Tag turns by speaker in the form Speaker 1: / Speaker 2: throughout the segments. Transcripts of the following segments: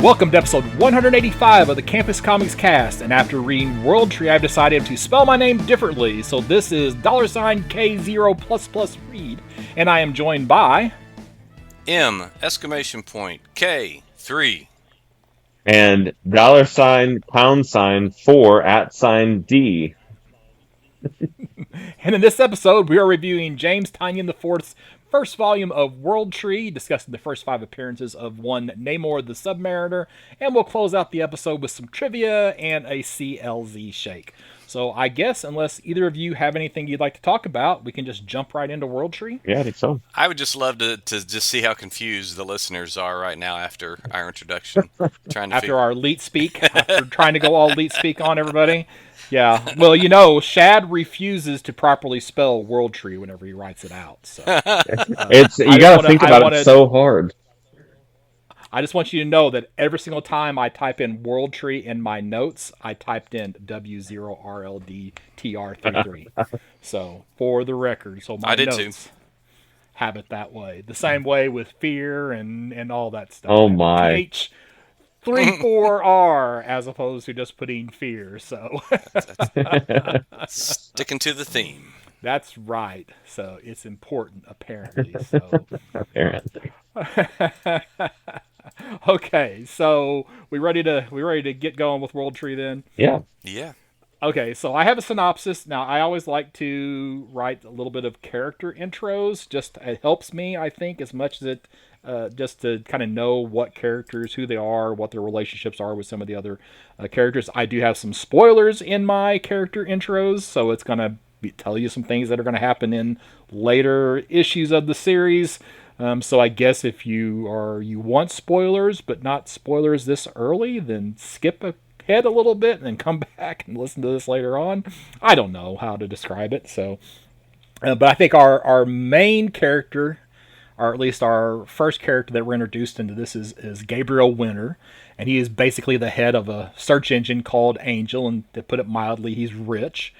Speaker 1: Welcome to episode 185 of the Campus Comics Cast, and after reading World Tree, I've decided to spell my name differently, so this is $K0++Reed, and I am joined by...
Speaker 2: M!K3.
Speaker 3: And $4$D.
Speaker 1: And in this episode, we are reviewing James Tynion IV's first volume of World Tree, discussing the first 5 appearances of one Namor the Sub-Mariner, and we'll close out the episode with some trivia and a CLZ shake. So I guess, unless either of you have anything you'd like to talk about, we can just jump right into World Tree.
Speaker 3: Yeah, I think so.
Speaker 2: I would just love to just see how confused the listeners are right now after our introduction.
Speaker 1: After our leet speak, after trying to go all leet speak on everybody. Yeah, well, you know, Shad refuses to properly spell World Tree whenever he writes it out. So
Speaker 3: you got to think about it so hard.
Speaker 1: I just want you to know that every single time I type in World Tree in my notes, I typed in W0rldtr33. So for the record, so my notes have it that way. The same way with fear and all that stuff.
Speaker 3: Oh my.
Speaker 1: H34R as opposed to just putting fear, so
Speaker 2: sticking to the theme.
Speaker 1: That's right. So it's important, apparently. So
Speaker 3: apparently.
Speaker 1: Okay, so we ready to get going with World Tree then?
Speaker 3: Yeah.
Speaker 2: Yeah.
Speaker 1: Okay, so I have a synopsis. Now, I always like to write a little bit of character intros. Just it helps me, I think, as much as it just to kind of know what characters, who they are, what their relationships are with some of the other characters. I do have some spoilers in my character intros, so it's going to tell you some things that are going to happen in later issues of the series. So I guess if you want spoilers, but not spoilers this early, then skip ahead a little bit and then come back and listen to this later on. I don't know how to describe it. So, but I think our main character, or at least our first character that we're introduced into this is Gabriel Winter, and he is basically the head of a search engine called Angel, and to put it mildly, he's rich.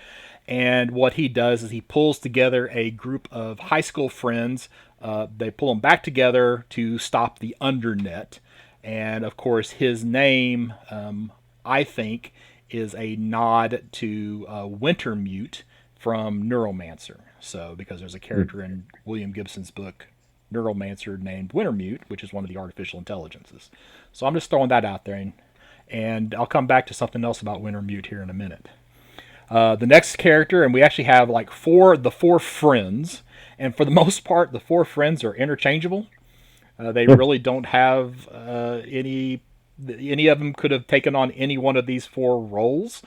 Speaker 1: And what he does is he pulls together a group of high school friends. They pull them back together to stop the Undernet. And of course, his name, I think, is a nod to Wintermute from Neuromancer. So, because there's a character in William Gibson's book, Neuromancer, named Wintermute, which is one of the artificial intelligences. So I'm just throwing that out there, and I'll come back to something else about Wintermute here in a minute. The next character, and we actually have like the four friends, and for the most part, the 4 friends are interchangeable. They really don't have any of them could have taken on any one of these 4 roles.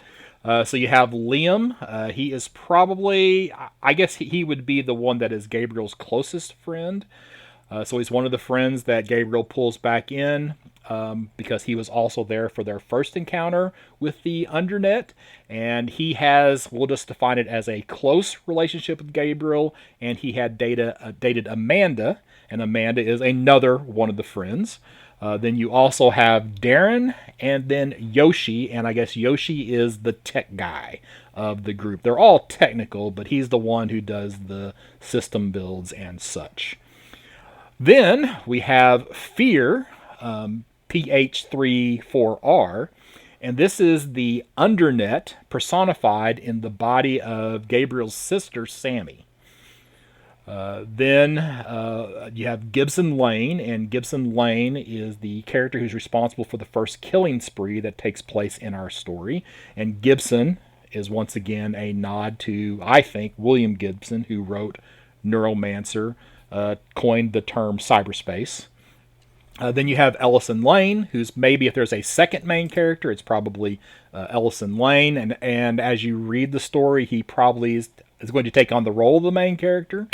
Speaker 1: So you have Liam. He is probably, I guess he would be the one that is Gabriel's closest friend. So he's one of the friends that Gabriel pulls back in because he was also there for their first encounter with the Undernet. And he has, we'll just define it as a close relationship with Gabriel. And he had dated Amanda. And Amanda is another one of the friends. Then you also have Darren and then Yoshi. And I guess Yoshi is the tech guy of the group. They're all technical, but he's the one who does the system builds and such. Then we have Fear, PH34R, and this is the Undernet personified in the body of Gabriel's sister, Sammy. Then you have Gibson Lane, and Gibson Lane is the character who's responsible for the first killing spree that takes place in our story. And Gibson is once again a nod to, I think, William Gibson, who wrote Neuromancer, coined the term cyberspace. Then you have Ellison Lane, who's maybe, if there's a second main character, it's probably Ellison Lane. And as you read the story, he probably is going to take on the role of the main character.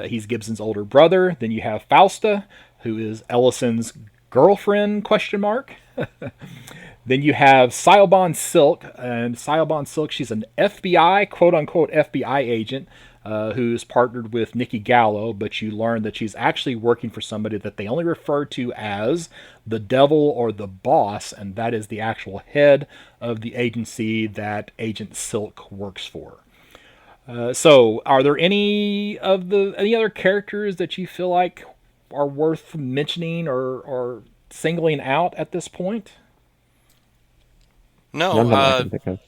Speaker 1: He's Gibson's older brother. Then you have Fausta, who is Ellison's girlfriend, ? Then you have Siobhan Silk, and Siobhan Silk, she's an FBI, quote-unquote FBI agent, who's partnered with Nikki Gallo, but you learn that she's actually working for somebody that they only refer to as the devil or the boss, and that is the actual head of the agency that Agent Silk works for. So, are there any other characters that you feel like are worth mentioning or singling out at this point?
Speaker 2: No,
Speaker 3: None that I can think of.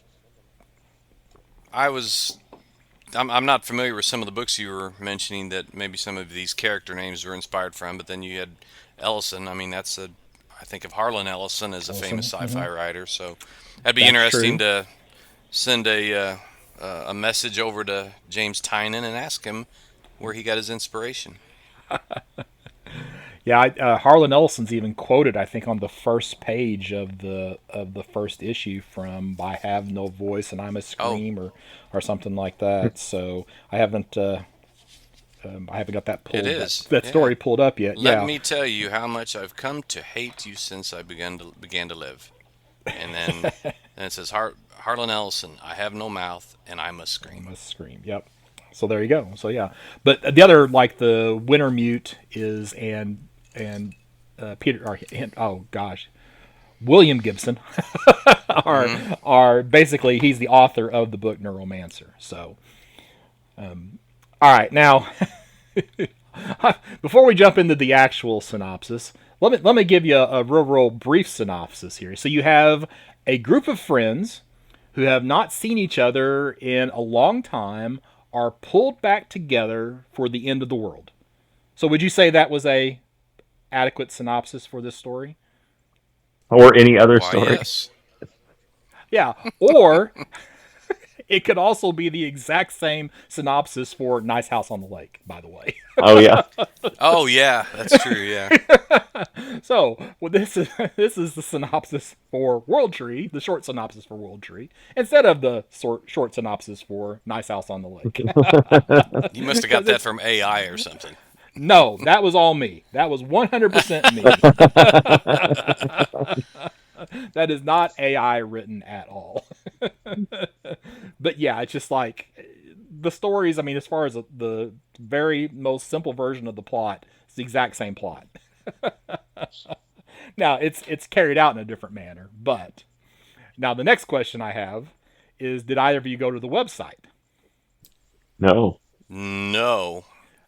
Speaker 2: I'm not familiar with some of the books you were mentioning that maybe some of these character names were inspired from, but then you had Ellison. I mean, I think of Harlan Ellison as a famous sci-fi writer, so that'd be
Speaker 1: That's
Speaker 2: interesting
Speaker 1: true.
Speaker 2: to send a message over to James Tynion and ask him where he got his inspiration.
Speaker 1: Yeah, Harlan Ellison's even quoted, I think, on the first page of the first issue from "I have no voice and I must
Speaker 2: Oh,
Speaker 1: scream" or something like that. So I haven't got
Speaker 2: it is.
Speaker 1: that
Speaker 2: Yeah.
Speaker 1: story pulled up yet.
Speaker 2: Let
Speaker 1: Yeah,
Speaker 2: me tell you how much I've come to hate you since I began to live. And then it says Harlan Ellison, I have no mouth and I must
Speaker 1: I
Speaker 2: scream.
Speaker 1: must scream. Yep. So there you go. So yeah, but the other, like the Wintermute is and Peter or, and, oh gosh, William Gibson are basically, he's the author of the book Neuromancer. So all right, now before we jump into the actual synopsis, let me give you a real brief synopsis here. So you have a group of friends who have not seen each other in a long time are pulled back together for the end of the world. So would you say that was a adequate synopsis for this story?
Speaker 3: Or any other
Speaker 2: Why,
Speaker 3: story.
Speaker 2: yes.
Speaker 1: Yeah, or it could also be the exact same synopsis for Nice House on the Lake, by the way.
Speaker 3: Oh yeah.
Speaker 2: Oh, yeah, that's true, yeah.
Speaker 1: So, well, this is the synopsis for World Tree, the short synopsis for World Tree, instead of the short synopsis for Nice House on the Lake.
Speaker 2: You must have got that from AI or something.
Speaker 1: No, that was all me. That was 100% me. That is not AI written at all. But yeah, it's just like the stories. I mean, as far as the very most simple version of the plot, it's the exact same plot. Now it's carried out in a different manner. But now the next question I have is: did either of you go to the website?
Speaker 3: No.
Speaker 2: No.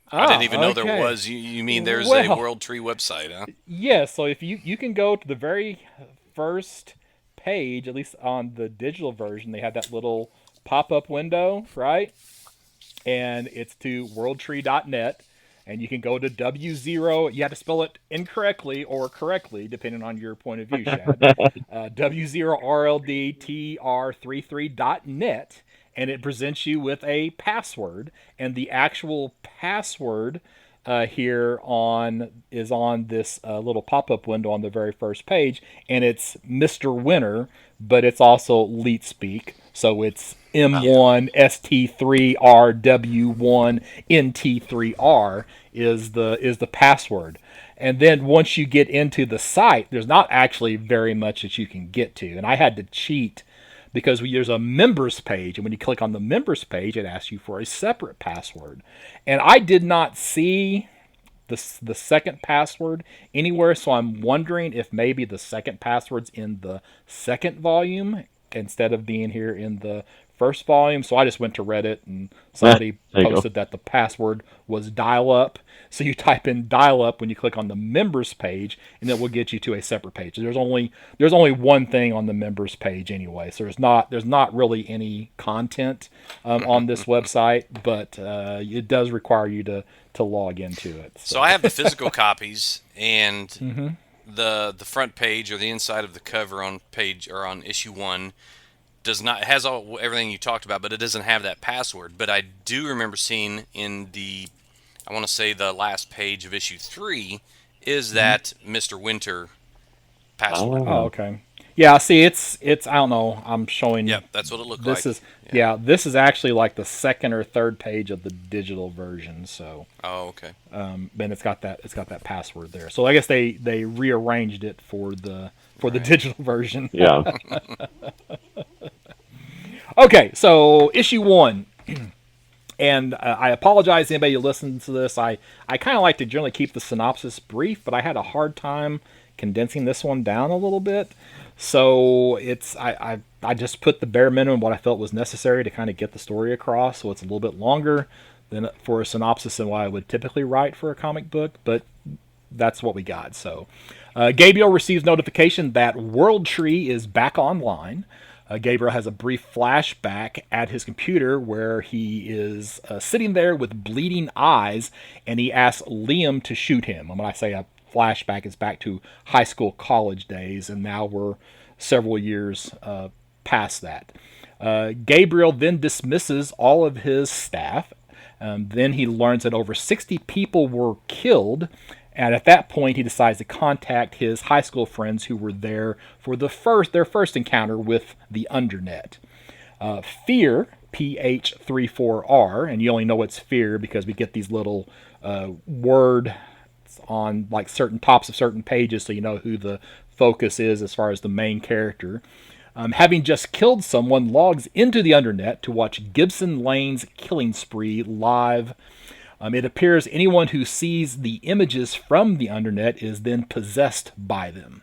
Speaker 2: I didn't
Speaker 1: Ah,
Speaker 2: even know there
Speaker 1: okay.
Speaker 2: was. You mean there's a
Speaker 1: Well,
Speaker 2: World Tree website, huh?
Speaker 1: yeah. So if you can go to the very first page, at least on the digital version, they have that little pop-up window, right? And it's to worldtree.net, and you can go to W0. You have to spell it incorrectly or correctly, depending on your point of view, Shad. W0rldtr33.net, and it presents you with a password, and the actual password here on this little pop-up window on the very first page, and it's Mr. Winter, but it's also Leet Speak, so it's M1ST3RW1NT3R is the password. And then once you get into the site, there's not actually very much that you can get to, and I had to cheat because there's a members page, and when you click on the members page, it asks you for a separate password, and I did not see the second password anywhere, so I'm wondering if maybe the second password's in the second volume instead of being here in the first volume. So I just went to Reddit, and somebody
Speaker 3: There you go.
Speaker 1: posted that the password was dial up. So you type in dial up when you click on the members page, and it will get you to a separate page. There's only one thing on the members page anyway, so there's not really any content on this website, but it does require you to log into it.
Speaker 2: So
Speaker 1: So
Speaker 2: I have the physical copies, and the front page or the inside of the cover on page or on issue 1 does not has everything you talked about, but it doesn't have that password. But I do remember seeing in the, I want to say the last page of issue 3 is that Mr. Winter password.
Speaker 1: oh, okay. Yeah, see, it's I don't know. I'm showing
Speaker 2: Yep, that's what it looked
Speaker 1: this
Speaker 2: like.
Speaker 1: is yeah, this is actually like the second or third page of the digital version. So,
Speaker 2: Oh, okay.
Speaker 1: and it's got that password there. So I guess they rearranged it for the
Speaker 2: Right.
Speaker 1: digital version.
Speaker 3: Yeah.
Speaker 1: Okay, so issue 1. And I apologize to anybody who listens to this. I kind of like to generally keep the synopsis brief, but I had a hard time condensing this one down a little bit. So I just put the bare minimum what I felt was necessary to kind of get the story across. So it's a little bit longer than for a synopsis than what I would typically write for a comic book, but that's what we got. So Gabriel receives notification that World Tree is back online. Gabriel has a brief flashback at his computer where he is sitting there with bleeding eyes, and he asks Liam to shoot him. And when I say a flashback, it's back to high school, college days, and now we're several years past that. Gabriel then dismisses all of his staff. Then he learns that over 60 people were killed. And at that point, he decides to contact his high school friends who were there for their first encounter with the Undernet. Fear, PH34R, and you only know it's Fear because we get these little words on like certain tops of certain pages, so you know who the focus is as far as the main character. Having just killed someone, logs into the Undernet to watch Gibson Lane's killing spree live. It appears anyone who sees the images from the Undernet is then possessed by them.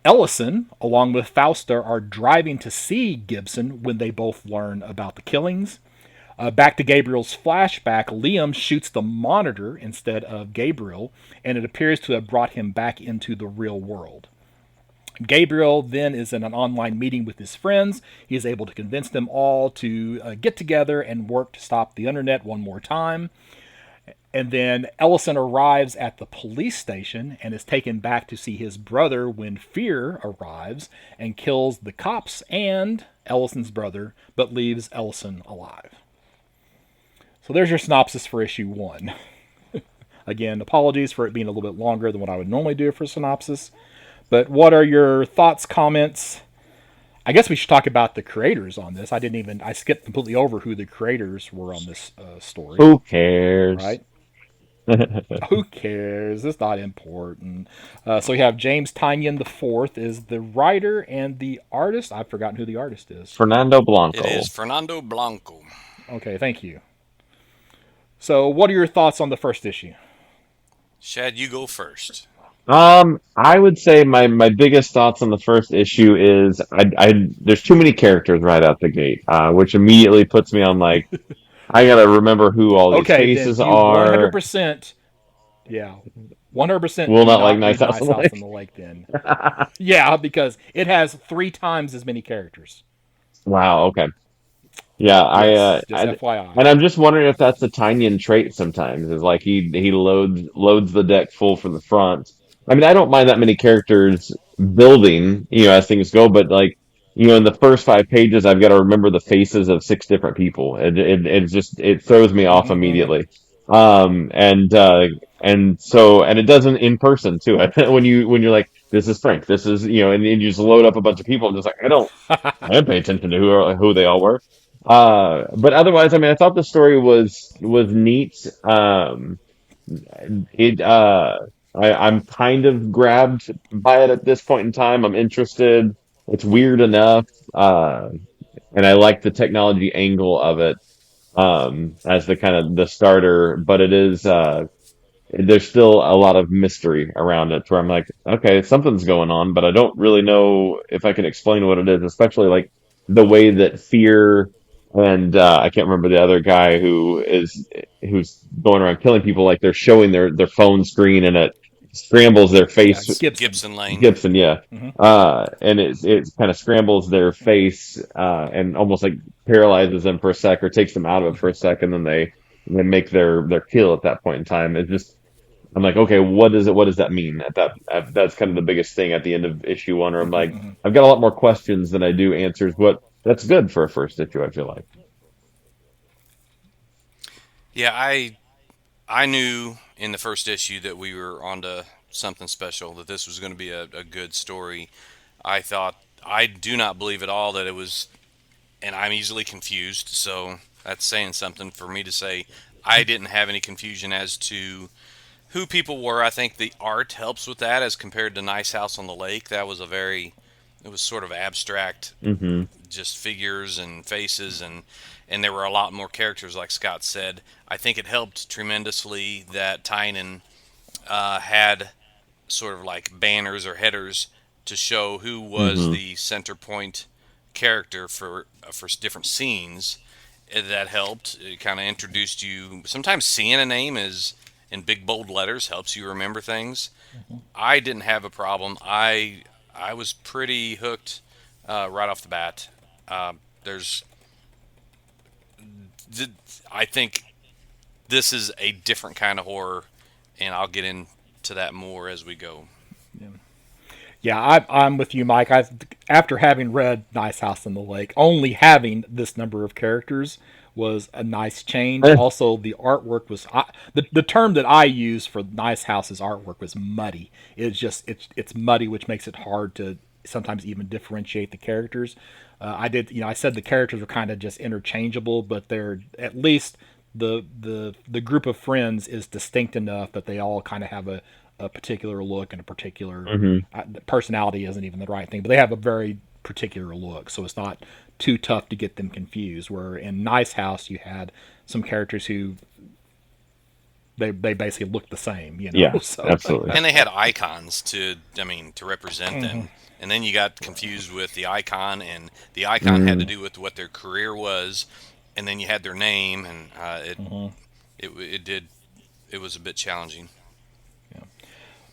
Speaker 1: Ellison, along with Fausta, are driving to see Gibson when they both learn about the killings. Back to Gabriel's flashback, Liam shoots the monitor instead of Gabriel, and it appears to have brought him back into the real world. Gabriel then is in an online meeting with his friends. He is able to convince them all to get together and work to stop the Undernet one more time. And then Ellison arrives at the police station and is taken back to see his brother when Fear arrives and kills the cops and Ellison's brother, but leaves Ellison alive. So there's your synopsis for issue 1. Again, apologies for it being a little bit longer than what I would normally do for a synopsis. But what are your thoughts, comments? I guess we should talk about the creators on this. I skipped completely over who the creators were on this story.
Speaker 3: Who cares?
Speaker 1: Right? Who cares? It's not important. So we have James Tynion IV is the writer and the artist. I've forgotten who the artist is.
Speaker 3: Fernando Blanco.
Speaker 2: It is Fernando Blanco.
Speaker 1: Okay, thank you. So what are your thoughts on the first issue?
Speaker 2: Shad, you go first.
Speaker 3: I would say my biggest thoughts on the first issue is there's too many characters right out the gate, which immediately puts me on like I gotta remember who all these faces are.
Speaker 1: 100%, yeah, 100%.
Speaker 3: Will not like Nice House on the
Speaker 1: Lake. Then, yeah, because it has 3 times as many characters.
Speaker 3: Wow. Okay. Yeah,
Speaker 1: yes, just FYI.
Speaker 3: And I'm just wondering if that's a Tynion trait sometimes. Is like he loads the deck full from the front. I mean, I don't mind that many characters building, as things go, but like, in the first 5 pages, I've got to remember the faces of 6 different people. It throws me off immediately. And it doesn't in person too. when you're like, this is Frank, this is, and you just load up a bunch of people. I'm just like, I didn't pay attention to who they all were. But otherwise, I mean, I thought the story was neat. I'm kind of grabbed by it at this point in time. I'm interested. It's weird enough, and I like the technology angle of it as the kind of the starter. But it is there's still a lot of mystery around it, where I'm like, okay, something's going on, but I don't really know if I can explain what it is. Especially like the way that Fear and I can't remember the other guy who's going around killing people, like they're showing their phone screen and it scrambles their face.
Speaker 1: Yeah,
Speaker 2: Gibson Lane.
Speaker 3: Gibson, yeah.
Speaker 1: Mm-hmm.
Speaker 3: And it kind of scrambles their face and almost like paralyzes them for a sec or takes them out of it for a sec, and then they make their kill at that point in time. It's just, I'm like, okay, what is it? What does that mean? That's kind of the biggest thing at the end of issue 1, where I'm like, I've got a lot more questions than I do answers, but that's good for a first issue, I feel like.
Speaker 2: Yeah, I knew in the first issue that we were onto something special, that this was going to be a good story. I do not believe at all that it was, and I'm easily confused, so that's saying something for me to say. I didn't have any confusion as to who people were. I think the art helps with that as compared to Nice House on the Lake. That was it was sort of abstract, just figures and faces, and there were a lot more characters, like Scott said. I think it helped tremendously that Tynan had sort of like banners or headers to show who was
Speaker 3: Hmm.
Speaker 2: the center point character for different scenes. That helped. It kind of introduced you. Sometimes seeing a name is in big bold letters helps you remember things.
Speaker 1: Mhm.
Speaker 2: I didn't have a problem. I was pretty hooked right off the bat. There's I think this is a different kind of horror, and I'll get into that more as we go.
Speaker 1: Yeah. Yeah, I'm with you, Mike. After having read Nice House on the Lake, only having this number of characters was a nice change.
Speaker 3: Eh,
Speaker 1: Also, the artwork was the term that I use for Nice House's artwork was muddy. It's muddy, which makes it hard to sometimes even differentiate the characters. I said the characters were kind of just interchangeable, but they're at least the group of friends is distinct enough that they all kind of have a particular look and a particular
Speaker 3: mhm.
Speaker 1: personality isn't even the right thing, but they have a very particular look, so it's not too tough to get them confused. Where in Nice House, you had some characters who they basically look the same, you know.
Speaker 3: Yeah,
Speaker 1: So
Speaker 3: absolutely.
Speaker 2: And they had icons to represent
Speaker 1: Mhm.
Speaker 2: them. And then you got confused with the icon, and the icon had to
Speaker 3: Mm,
Speaker 2: do with what their career was, and then you had their name, and
Speaker 1: Mhm.
Speaker 2: it did it was a bit challenging.
Speaker 1: Yeah.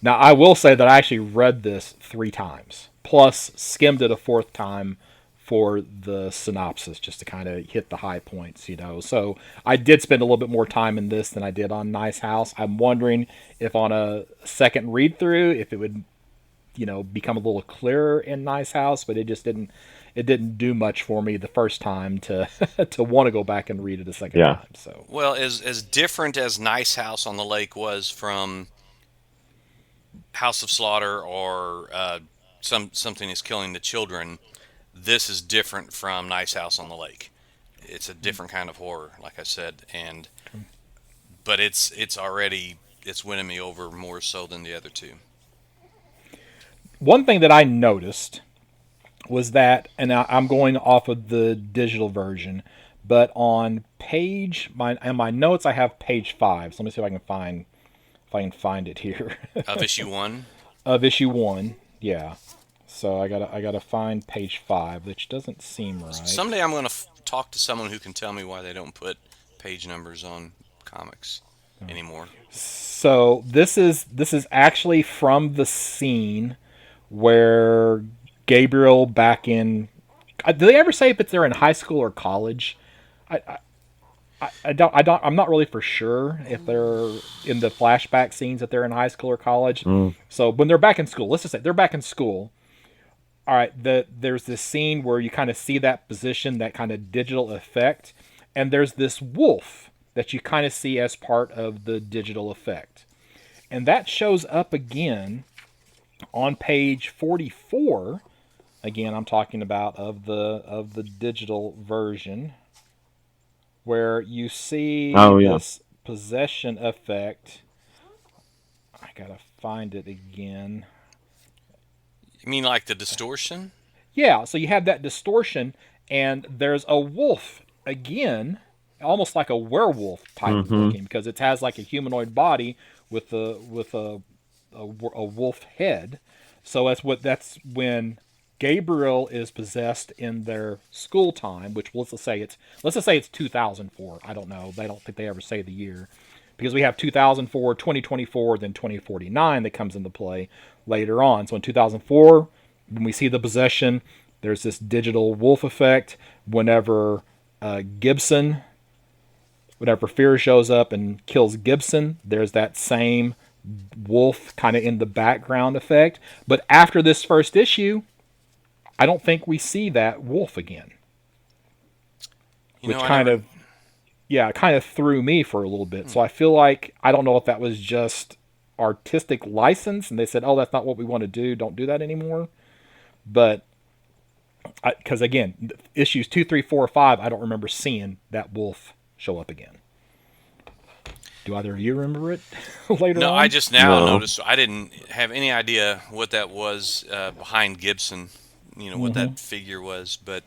Speaker 1: Now I will say that I actually read this 3 times, plus skimmed it a fourth time for the synopsis just to kind of hit the high points, you know. So I did spend a little bit more time in this than I did on Nice House. I'm wondering if on a second read through, if it would, become a little clearer in Nice House, but it just didn't. It didn't do much for me the first time to to want to go back and read it a second
Speaker 3: yeah.
Speaker 1: time. So
Speaker 2: Well, as different as Nice House on the Lake was from House of Slaughter or something is killing the children, this is different from Nice House on the Lake. It's a different kind of horror, like I said, and but it's winning me over more so than the other two.
Speaker 1: one thing that I noticed was that, and I'm going off of the digital version, but on my notes I have page 5. So let me see if I can find it here.
Speaker 2: Of issue 1.
Speaker 1: Of issue 1. Yeah. So I gotta find page 5, which doesn't seem right.
Speaker 2: Someday I'm going to talk to someone who can tell me why they don't put page numbers on comics anymore.
Speaker 1: So this is actually from the scene where Gabriel back in. Do they ever say if they're in high school or college? I'm not really for sure if they're in the flashback scenes that they're in high school or college.
Speaker 3: Mm,
Speaker 1: So when they're back in school, let's just say they're back in school. All right, there's this scene where you kind of see that position, that kind of digital effect, and there's this wolf that you kind of see as part of the digital effect, and that shows up again on page 44. Again, I'm talking about of the digital version, where you see
Speaker 3: oh yeah.
Speaker 1: this possession effect. I gotta find it again.
Speaker 2: You mean like the distortion?
Speaker 1: Yeah, so you have that distortion, and there's a wolf again, almost like a werewolf type
Speaker 3: Hmm.
Speaker 1: looking, because it has like a humanoid body with a wolf head. So that's when Gabriel is possessed in their school time, which let's just say it's 2004. I don't know. They don't think they ever say the year, because we have 2004, 2024, then 2049 that comes into play later on. So in 2004, when we see the possession, there's this digital wolf effect. Gibson, whenever Fear shows up and kills Gibson, there's that same wolf kind of in the background effect. But after this first issue, I don't think we see that wolf again,
Speaker 2: You know,
Speaker 1: which
Speaker 2: I
Speaker 1: kind
Speaker 2: never.
Speaker 1: of, yeah, it kind of threw me for a little bit. So I feel like, I don't know if that was just artistic license and they said, "Oh, that's not what we want to do. Don't do that anymore." But because again, issues 2, 3, 4, 5, I don't remember seeing that wolf show up again. Do either of you remember it later
Speaker 2: No, I
Speaker 1: on?
Speaker 2: just now
Speaker 3: No.
Speaker 2: noticed. I didn't have any idea what that was behind Gibson. You know what
Speaker 1: Mm-hmm.
Speaker 2: that figure was, but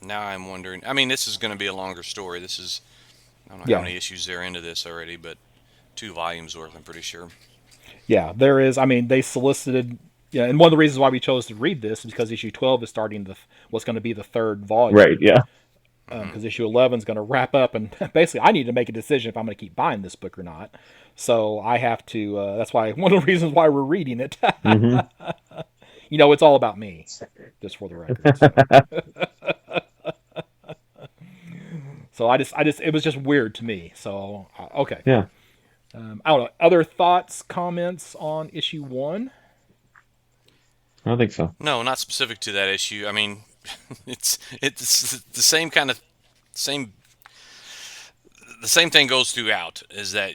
Speaker 2: now I'm wondering. I mean, this is going to be a longer story. This is, I don't know how
Speaker 1: Yeah.
Speaker 2: many issues they're into this already, but 2 volumes worth, I'm pretty sure.
Speaker 1: Yeah, there is. I mean, they solicited. Yeah, and one of the reasons why we chose to read this is because issue 12 is starting what's going to be the third
Speaker 3: Right.
Speaker 1: volume.
Speaker 3: Yeah.
Speaker 2: Hmm.
Speaker 1: Because issue 11 is going to wrap up, and basically, I need to make a decision if I'm going to keep buying this book or not. So I have to. That's why one of the reasons why we're reading it.
Speaker 3: Hmm.
Speaker 1: It's all about me, just for the record. So it was just weird to me. So okay.
Speaker 3: Yeah.
Speaker 1: I don't know. Other thoughts, comments on issue 1?
Speaker 3: I don't think so.
Speaker 2: No, not specific to that issue. I mean, it's the same kind of same the same thing goes throughout. Is that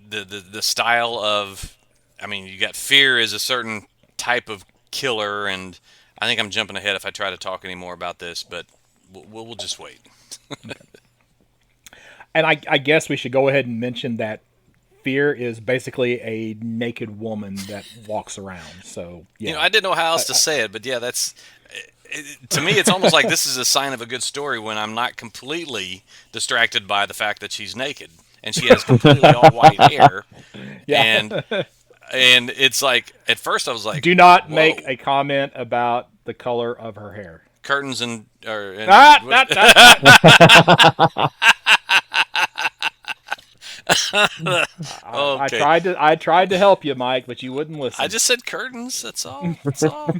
Speaker 2: the style of, I mean, you got Fear is a certain type of killer, and I think I'm jumping ahead if I try to talk any more about this, but we'll just wait.
Speaker 1: And I guess we should go ahead and mention that Fear is basically a naked woman that walks around. So yeah,
Speaker 2: I didn't know how else to say it, but yeah, to me, it's almost like this is a sign of a good story when I'm not completely distracted by the fact that she's naked and she has completely all white hair,
Speaker 1: yeah.
Speaker 2: and it's like at first I was like,
Speaker 1: Do not
Speaker 2: whoa,
Speaker 1: make a comment about the color of her hair.
Speaker 2: curtains and
Speaker 1: Ah, not,
Speaker 2: okay.
Speaker 1: I tried to help you, Mike, but you wouldn't listen.
Speaker 2: I just said curtains. That's all. That's all.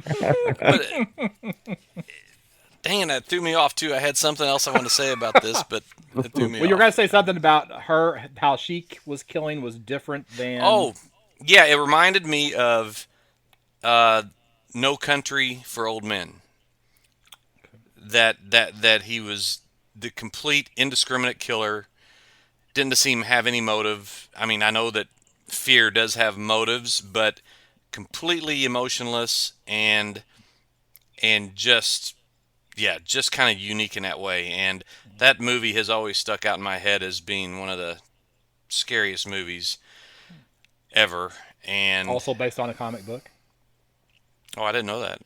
Speaker 2: But dang it, that threw me off too. I had something else I wanted to say about this, but it threw me
Speaker 1: Well, you were
Speaker 2: off.
Speaker 1: going to say something about her, how she was killing was different than.
Speaker 2: Oh, yeah, it reminded me of uh, No Country for Old Men. That he was the complete indiscriminate killer. Didn't seem to have any motive. I mean, I know that Fear does have motives, but completely emotionless and just kind of unique in that way. And that movie has always stuck out in my head as being one of the scariest movies ever. And
Speaker 1: Also based on a comic book.
Speaker 2: oh, I didn't know that.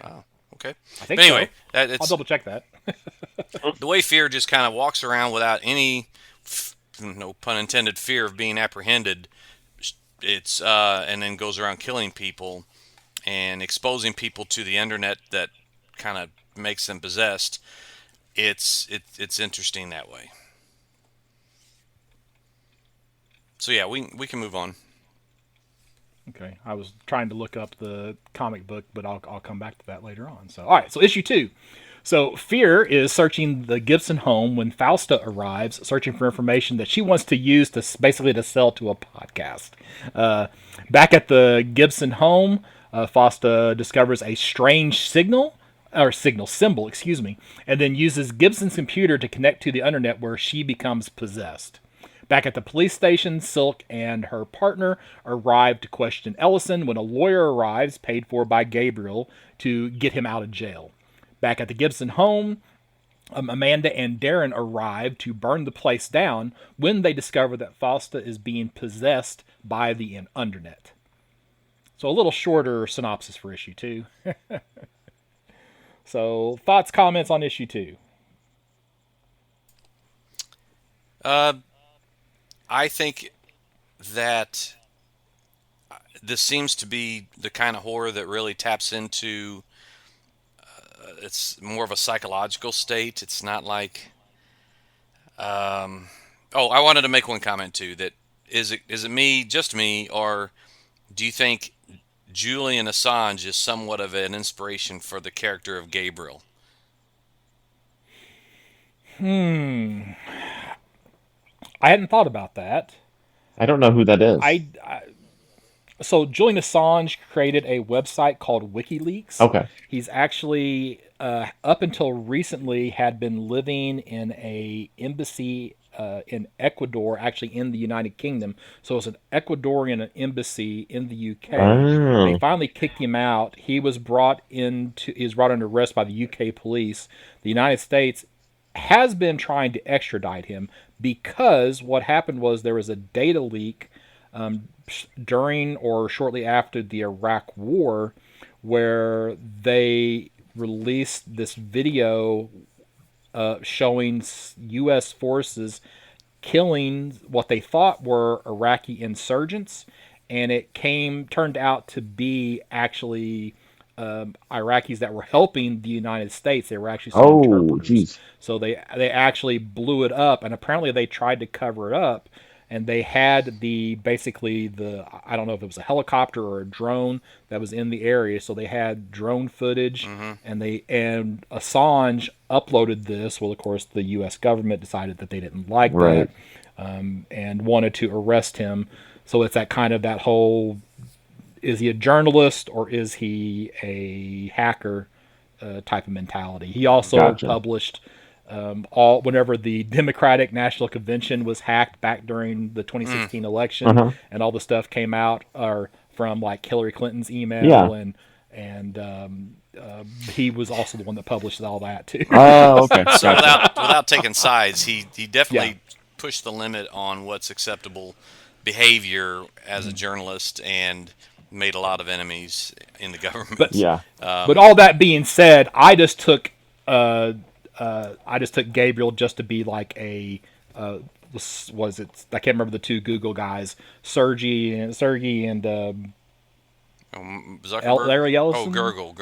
Speaker 2: Wow. Okay.
Speaker 1: I think
Speaker 2: But anyway,
Speaker 1: so. I'll
Speaker 2: it's
Speaker 1: double check that.
Speaker 2: the way Fear just kind of walks around without any, no pun intended, fear of being apprehended. It's and then goes around killing people and exposing people to the internet that kind of makes them possessed. It's interesting that way. So yeah, we can move on.
Speaker 1: Okay, I was trying to look up the comic book, but I'll come back to that later on. So, all right, so issue 2. So, Fear is searching the Gibson home when Fausta arrives, searching for information that she wants to use to basically to sell to a podcast. Back at the Gibson home, Fausta discovers a strange signal symbol, excuse me, and then uses Gibson's computer to connect to the internet where she becomes possessed. Back at the police station, Silk and her partner arrive to question Ellison when a lawyer arrives, paid for by Gabriel, to get him out of jail. Back at the Gibson home, Amanda and Darren arrive to burn the place down when they discover that Fausta is being possessed by the internet. So a little shorter synopsis for issue 2. So thoughts, comments on issue 2?
Speaker 2: I think that this seems to be the kind of horror that really taps into. It's more of a psychological state. It's not like. Oh, I wanted to make one comment too. That is it me, just me, or do you think Julian Assange is somewhat of an inspiration for the character of Gabriel?
Speaker 1: I hadn't thought about that.
Speaker 3: I don't know who that is.
Speaker 1: So Julian Assange created a website called WikiLeaks.
Speaker 3: Okay.
Speaker 1: He's actually, up until recently, had been living in a embassy in Ecuador, actually in the United Kingdom. So it's an Ecuadorian embassy in the UK.
Speaker 3: Oh.
Speaker 1: They finally kicked him out. He was brought under arrest by the UK police. The United States has been trying to extradite him because what happened was there was a data leak during or shortly after the Iraq War where they released this video showing U.S. forces killing what they thought were Iraqi insurgents, and it turned out to be actually Iraqis that were helping the United States. They were actually some
Speaker 3: Oh,
Speaker 1: interpreters.
Speaker 3: geez.
Speaker 1: So they actually blew it up, and apparently they tried to cover it up. And they had basically I don't know if it was a helicopter or a drone that was in the area, so they had drone footage,
Speaker 2: Mm-hmm.
Speaker 1: and Assange uploaded this. Well, of course, the U.S. government decided that they didn't like
Speaker 3: Right.
Speaker 1: that, and wanted to arrest him. So it's that whole, is he a journalist or is he a hacker type of mentality. He also
Speaker 3: Gotcha.
Speaker 1: published all whenever the Democratic National Convention was hacked back during the
Speaker 2: Mm.
Speaker 1: 2016 election,
Speaker 3: Uh-huh.
Speaker 1: and all the stuff came out or from like Hillary Clinton's
Speaker 3: Yeah.
Speaker 1: email, and he was also the one that published all that too.
Speaker 3: Oh, okay.
Speaker 2: So
Speaker 3: Gotcha.
Speaker 2: without taking sides, he
Speaker 1: Yeah.
Speaker 2: definitely pushed the limit on what's acceptable behavior as a journalist and made a lot of enemies in the
Speaker 1: But
Speaker 2: government.
Speaker 3: Yeah.
Speaker 1: but all that being said, I just took Gabriel just to be like a was it, I can't remember the two Google guys, Sergey and
Speaker 2: Zuckerberg.
Speaker 1: Larry
Speaker 2: Oh,
Speaker 1: Ellison.
Speaker 2: Google,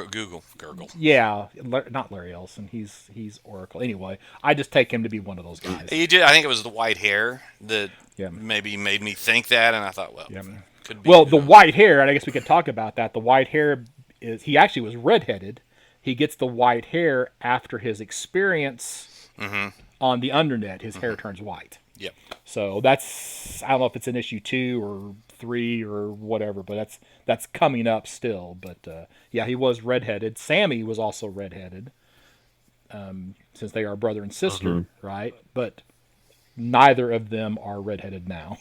Speaker 2: Gurgle.
Speaker 1: Yeah, not Larry Ellison. He's Oracle. Anyway, I just take him to be one of those guys.
Speaker 2: He did. I think it was the white hair that
Speaker 1: Yeah.
Speaker 2: maybe made me think that, and I thought, well,
Speaker 1: Yeah.
Speaker 2: could be.
Speaker 1: Well, the white hair, and I guess we could talk about that. The white hair he actually was redheaded. He gets the white hair after his experience on the undernet. His hair turns white.
Speaker 2: Yep.
Speaker 1: So I don't know if it's in issue 2 or 3 or whatever, but that's coming up still. But yeah, he was redheaded. Sammy was also redheaded, since they are brother and sister, right? But neither of them are redheaded now.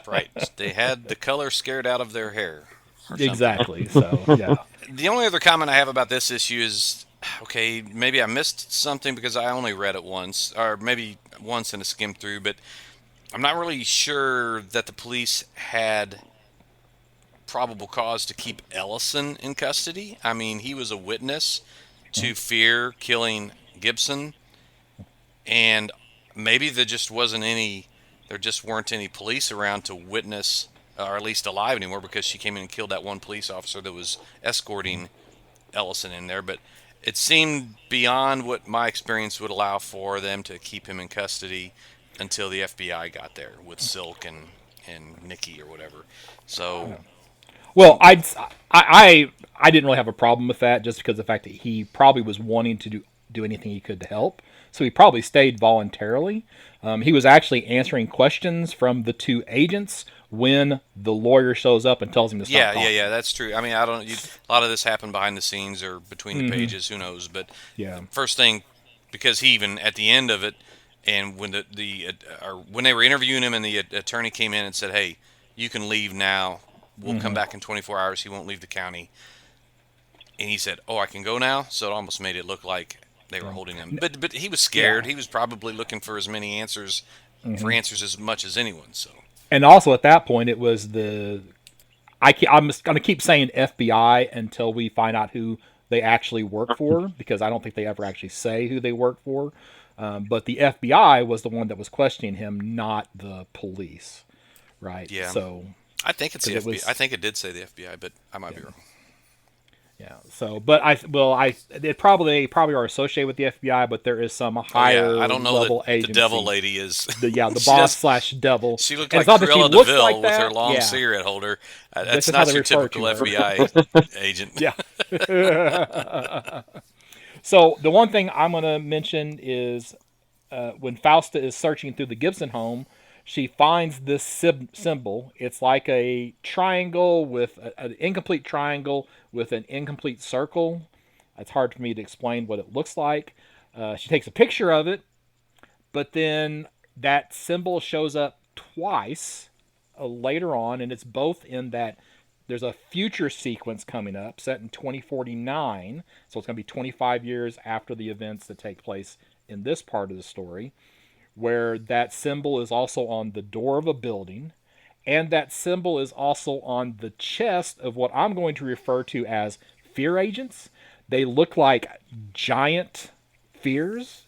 Speaker 2: Right. They had the color scared out of their hair. Or something.
Speaker 1: Exactly. So yeah.
Speaker 2: The only other comment I have about this issue is, okay, maybe I missed something because I only read it once, or maybe once and skimmed through, but I'm not really sure that the police had probable cause to keep Ellison in custody. I mean, he was a witness to Fear killing Gibson, and maybe there just weren't any police around to witness, or at least alive anymore, because she came in and killed that one police officer that was escorting Ellison in there. But it seemed beyond what my experience would allow for them to keep him in custody until the FBI got there with Silk and Nikki or whatever. So
Speaker 1: Well, I didn't really have a problem with that, just because of the fact that he probably was wanting to do anything he could to help. So he probably stayed voluntarily. He was actually answering questions from the two agents when the lawyer shows up and tells him to stop talking.
Speaker 2: yeah, that's true. I mean, I don't. A lot of this happened behind the scenes or between the pages. Who knows? But
Speaker 1: Yeah.
Speaker 2: first thing, because he even at the end of it, and when when they were interviewing him, and the attorney came in and said, "Hey, you can leave now. We'll come back in 24 hours. He won't leave the county." And he said, "Oh, I can go now." So it almost made it look like they were holding him. But he was scared.
Speaker 1: Yeah.
Speaker 2: He was probably looking for as many answers, for answers as much as anyone. So
Speaker 1: And also at that point, it was I'm just going to keep saying FBI until we find out who they actually work for, because I don't think they ever actually say who they work for. But the FBI was the one that was questioning him, not the police, right?
Speaker 2: Yeah.
Speaker 1: So
Speaker 2: I think it's the
Speaker 1: 'cause it
Speaker 2: FBI.
Speaker 1: was-
Speaker 2: I think it did say the FBI, but I might be wrong.
Speaker 1: yeah. So, but they probably are associated with the FBI, but there is some higher
Speaker 2: I don't know
Speaker 1: level
Speaker 2: that the
Speaker 1: agency.
Speaker 2: devil lady is.
Speaker 1: The
Speaker 2: She
Speaker 1: boss
Speaker 2: does-
Speaker 1: slash devil.
Speaker 2: She looked
Speaker 1: And
Speaker 2: like
Speaker 1: it's not that she
Speaker 2: Cruella
Speaker 1: looks
Speaker 2: DeVille
Speaker 1: like
Speaker 2: with her
Speaker 1: that.
Speaker 2: long
Speaker 1: Yeah.
Speaker 2: cigarette holder. That's
Speaker 1: This is how
Speaker 2: not
Speaker 1: they
Speaker 2: your
Speaker 1: refer
Speaker 2: typical
Speaker 1: to her.
Speaker 2: FBI agent.
Speaker 1: Yeah. So the one thing I'm going to mention is when Fausta is searching through the Gibson home, she finds this symbol. It's like a triangle with an incomplete triangle with an incomplete circle. It's hard for me to explain what it looks like. She takes a picture of it, but then that symbol shows up twice later on, and it's both in that there's a future sequence coming up set in 2049, so it's going to be 25 years after the events that take place in this part of the story, where that symbol is also on the door of a building, and that symbol is also on the chest of what I'm going to refer to as fear agents. They look like giant fears.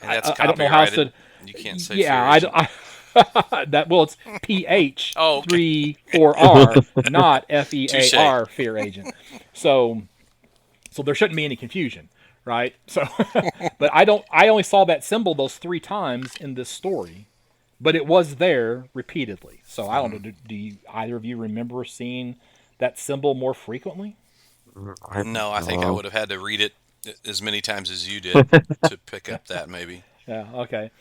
Speaker 2: And that's
Speaker 1: I don't know how else
Speaker 2: copyrighted.
Speaker 1: to.
Speaker 2: You can't say
Speaker 1: Yeah,
Speaker 2: fear agent.
Speaker 1: that well, it's PH
Speaker 2: Oh, okay.
Speaker 1: 34R, not
Speaker 2: Touche.
Speaker 1: FEAR fear agent. So there shouldn't be any confusion, right? So, but I don't. I only saw that symbol those 3 times in this story, but it was there repeatedly. So I don't know. Do you, either of you remember seeing that symbol more frequently?
Speaker 2: No, I think I would have had to read it as many times as you did to pick up that maybe.
Speaker 1: Yeah. Okay.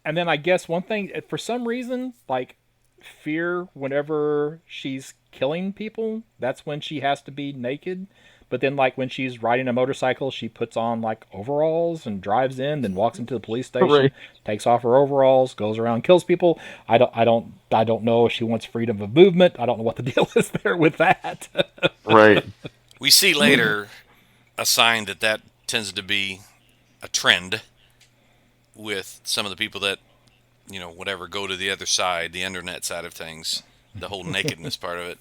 Speaker 1: And then I guess one thing for some reason, like fear, whenever she's killing people, that's when she has to be naked. But then, like when she's riding a motorcycle, she puts on like overalls and drives in, then walks into the police station,
Speaker 3: Right.
Speaker 1: takes off her overalls, goes around, kills people. I don't know if she wants freedom of movement. I don't know what the deal is there with that.
Speaker 3: Right.
Speaker 2: We see later a sign that that tends to be a trend with some of the people that, whatever, go to the other side, the internet side of things, the whole nakedness part of it.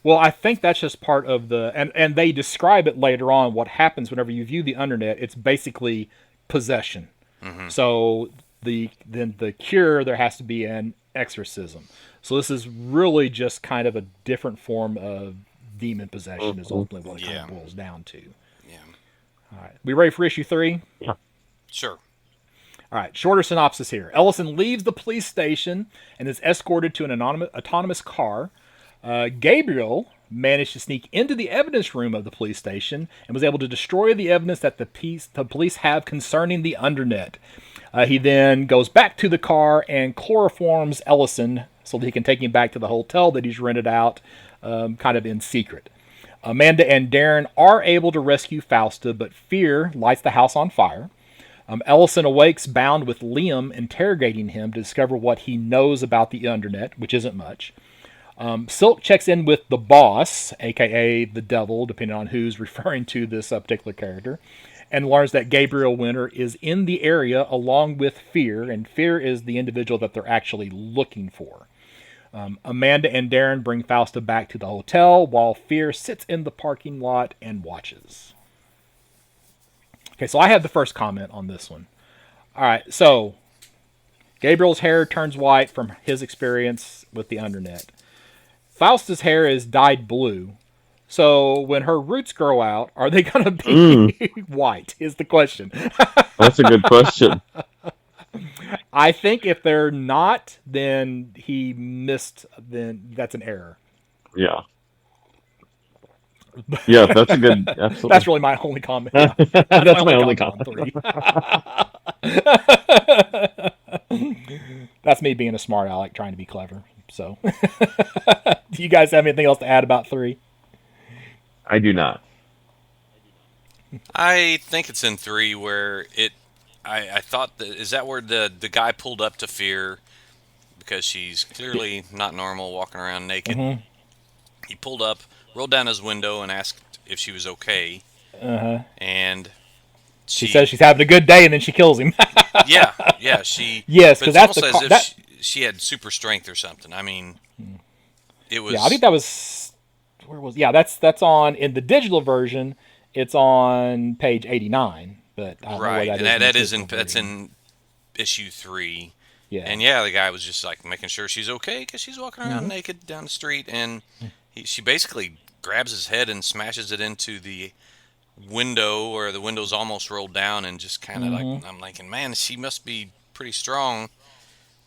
Speaker 1: Well, I think that's just part of the and they describe it later on. What happens whenever you view the internet? It's basically possession. So then the cure there has to be an exorcism. So this is really just kind of a different form of demon possession. Is ultimately what it kind
Speaker 2: Yeah.
Speaker 1: of boils down to.
Speaker 2: Yeah.
Speaker 1: All right, we ready for issue 3?
Speaker 3: Yeah.
Speaker 2: Sure.
Speaker 1: All right, shorter synopsis here. Ellison leaves the police station and is escorted to an autonomous car. Gabriel managed to sneak into the evidence room of the police station and was able to destroy the evidence that the police have concerning the Undernet. He then goes back to the car and chloroforms Ellison so that he can take him back to the hotel that he's rented out, kind of in secret. Amanda and Darren are able to rescue Fausta, but fear lights the house on fire. Ellison awakes bound with Liam interrogating him to discover what he knows about the Undernet, which isn't much. Silk checks in with the boss, aka the devil, depending on who's referring to this particular character, and learns that Gabriel Winter is in the area along with Fear, and Fear is the individual that they're actually looking for. Amanda and Darren bring Fausta back to the hotel while Fear sits in the parking lot and watches. Okay, so I have the first comment on this one. All right, so Gabriel's hair turns white from his experience with the Undernet. Fausta's hair is dyed blue. So when her roots grow out, are they going to be white? Is the question.
Speaker 3: That's a good question.
Speaker 1: I think if they're not, then he missed. Then that's an error.
Speaker 3: Yeah. Yeah, that's a good. Absolutely.
Speaker 1: That's really my only comment. Yeah.
Speaker 3: That's my only comment.
Speaker 1: On 3. That's me being a smart aleck trying to be clever. So, do you guys have anything else to add about 3?
Speaker 3: I do not.
Speaker 2: I think it's in 3 where I thought that, is that where the guy pulled up to Fear because she's clearly not normal, walking around naked.
Speaker 1: Mm-hmm.
Speaker 2: He pulled up, rolled down his window, and asked if she was okay. And
Speaker 1: she says she's having a good day, and then she kills him.
Speaker 2: yeah, she.
Speaker 1: Yes,
Speaker 2: because
Speaker 1: that's
Speaker 2: almost as if she had super strength or something. I mean, it was.
Speaker 1: Yeah, I think that was. Where was? Yeah, that's on in the digital version. It's on page 89, but I don't know where
Speaker 2: that is that's in issue 3.
Speaker 1: Yeah,
Speaker 2: and yeah, the guy was just like making sure she's okay because she's walking around naked down the street, and she basically grabs his head and smashes it into the window, or the window's almost rolled down, and just kind of like, I'm thinking, man, she must be pretty strong,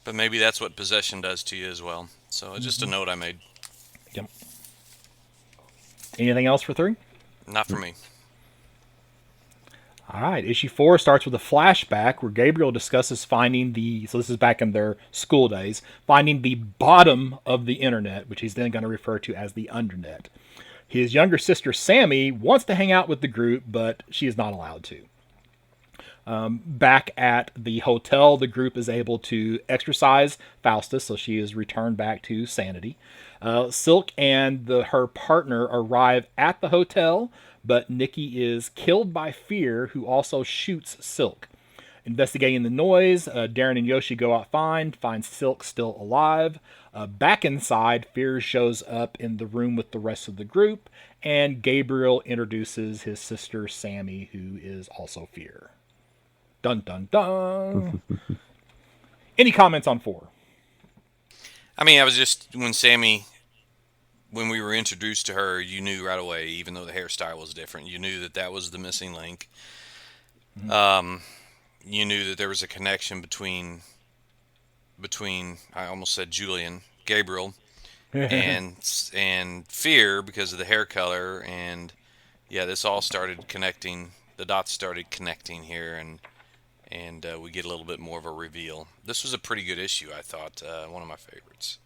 Speaker 2: but maybe that's what possession does to you as well. So just a note I made.
Speaker 1: Yep. Anything else for 3?
Speaker 2: Not for me.
Speaker 1: All right, issue 4 starts with a flashback where Gabriel discusses finding so this is back in their school days, finding the bottom of the internet, which he's then going to refer to as the Undernet. His younger sister, Sammy, wants to hang out with the group, but she is not allowed to. Back at the hotel, the group is able to exorcise Fausta, so she is returned back to sanity. Silk and her partner arrive at the hotel, but Nikki is killed by Fear, who also shoots Silk. Investigating the noise, Darren and Yoshi go out find Silk still alive. Back inside, Fear shows up in the room with the rest of the group, and Gabriel introduces his sister Sammy, who is also Fear. Dun dun dun. Any comments on 4?
Speaker 2: I mean, I was just when we were introduced to her, you knew right away, even though the hairstyle was different, you knew that was the missing link. You knew that there was a connection between I almost said Gabriel, and Fear because of the hair color, and yeah, this all started connecting. The dots started connecting here, and we get a little bit more of a reveal. This was a pretty good issue, I thought. One of my favorites.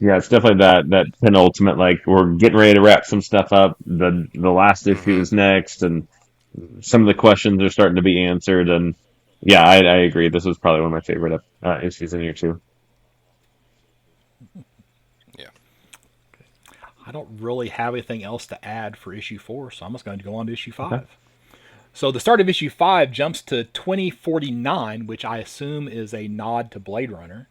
Speaker 3: Yeah, it's definitely that penultimate. Like we're getting ready to wrap some stuff up. The last issue is next, and some of the questions are starting to be answered. And yeah, I agree. This was probably one of my favorite issues in here too.
Speaker 2: Yeah.
Speaker 1: I don't really have anything else to add for issue 4, so I'm just going to go on to issue 5.
Speaker 3: Okay.
Speaker 1: So the start of issue 5 jumps to 2049, which I assume is a nod to Blade Runner,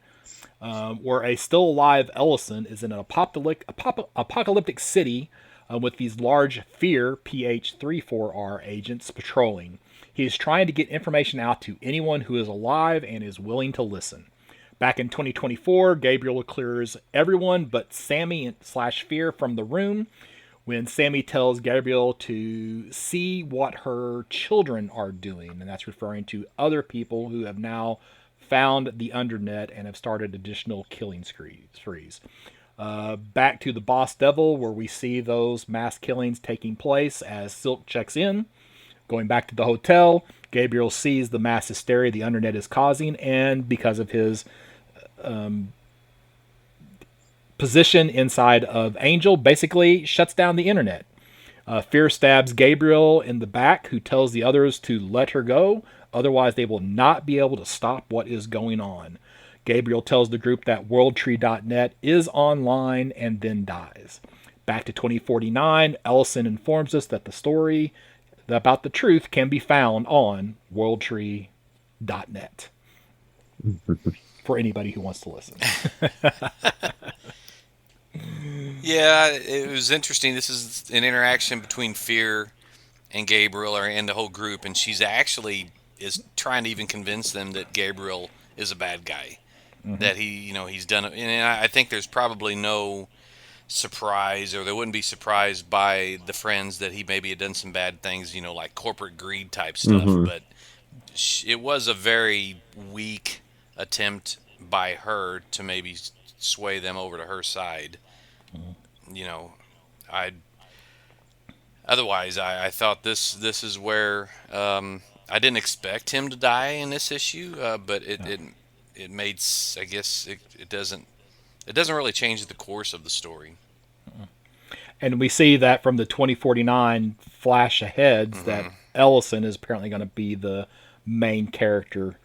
Speaker 1: where a still alive Ellison is in an apocalyptic city with these large Fear PH-34R agents patrolling. He is trying to get information out to anyone who is alive and is willing to listen. Back in 2024, Gabriel clears everyone but Sammy / Fear from the room when Sammy tells Gabriel to see what her children are doing, and that's referring to other people who have now found the Undernet and have started additional killing sprees. Back to the Boss Devil, where we see those mass killings taking place as Silk checks in. Going back to the hotel, Gabriel sees the mass hysteria the Undernet is causing, and because of his position inside of Angel, basically shuts down the internet. Fear stabs Gabriel in the back, who tells the others to let her go, otherwise they will not be able to stop what is going on. Gabriel tells the group that WorldTree.net is online and then dies. Back to 2049, Ellison informs us that the story about the truth can be found on WorldTree.net. For anybody who wants to listen.
Speaker 2: Yeah, it was interesting. This is an interaction between Fear and Gabriel, and the whole group, and she's actually is trying to even convince them that Gabriel is a bad guy, that he's done it. And I think there's probably no surprise, or they wouldn't be surprised by the friends that he maybe had done some bad things, like corporate greed type stuff. But it was a very weak attempt by her to maybe sway them over to her side. Otherwise, I thought this is where I didn't expect him to die in this issue, but it made, I guess it doesn't really change the course of the story.
Speaker 1: And we see that from the 2049 flash aheads that Ellison is apparently going to be the main character,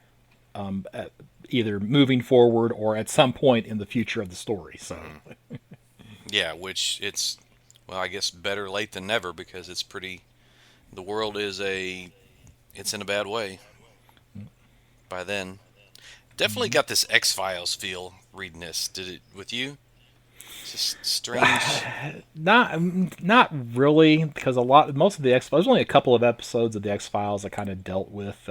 Speaker 1: either moving forward or at some point in the future of the story. So,
Speaker 2: yeah, which I guess better late than never, because the world it's in a bad way by then. Definitely got this X-Files feel reading this. Did it with you? It's just strange.
Speaker 1: Not really, because most of the X-Files, there's only a couple of episodes of the X-Files that kind of dealt with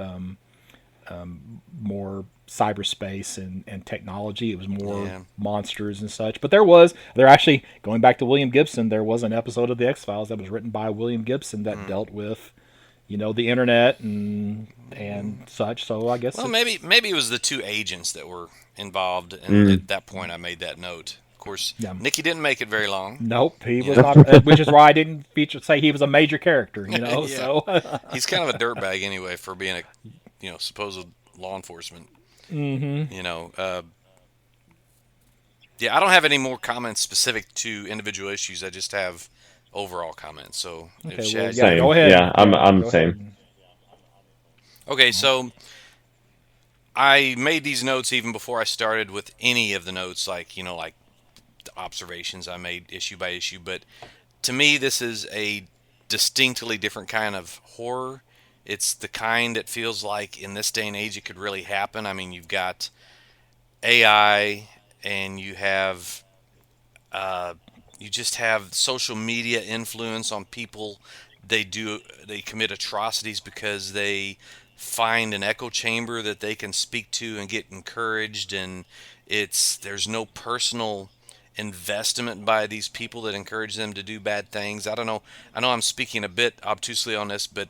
Speaker 1: more cyberspace and technology. It was more monsters and such. But there actually, going back to William Gibson, there was an episode of the X-Files that was written by William Gibson that dealt with, the internet and such. So I guess.
Speaker 2: Well, maybe it was the two agents that were involved, and at that point I made that note. Of course, Nicky didn't make it very long.
Speaker 1: Nope, he was not, which is why I didn't say he was a major character. So
Speaker 2: he's kind of a dirtbag anyway for being a supposed law enforcement. I don't have any more comments specific to individual issues. I just have overall comments. So
Speaker 3: same.
Speaker 1: Go ahead.
Speaker 3: Yeah, I'm the same.
Speaker 2: Okay, so I made these notes even before I started with any of the notes, like the observations I made issue by issue. But to me, this is a distinctly different kind of horror. It's the kind that feels like in this day and age it could really happen. I mean, you've got AI, and uh, you just have social media influence on people. They commit atrocities because they find an echo chamber that they can speak to and get encouraged, and there's no personal investment by these people that encourage them to do bad things. I don't know. I know I'm speaking a bit obtusely on this, but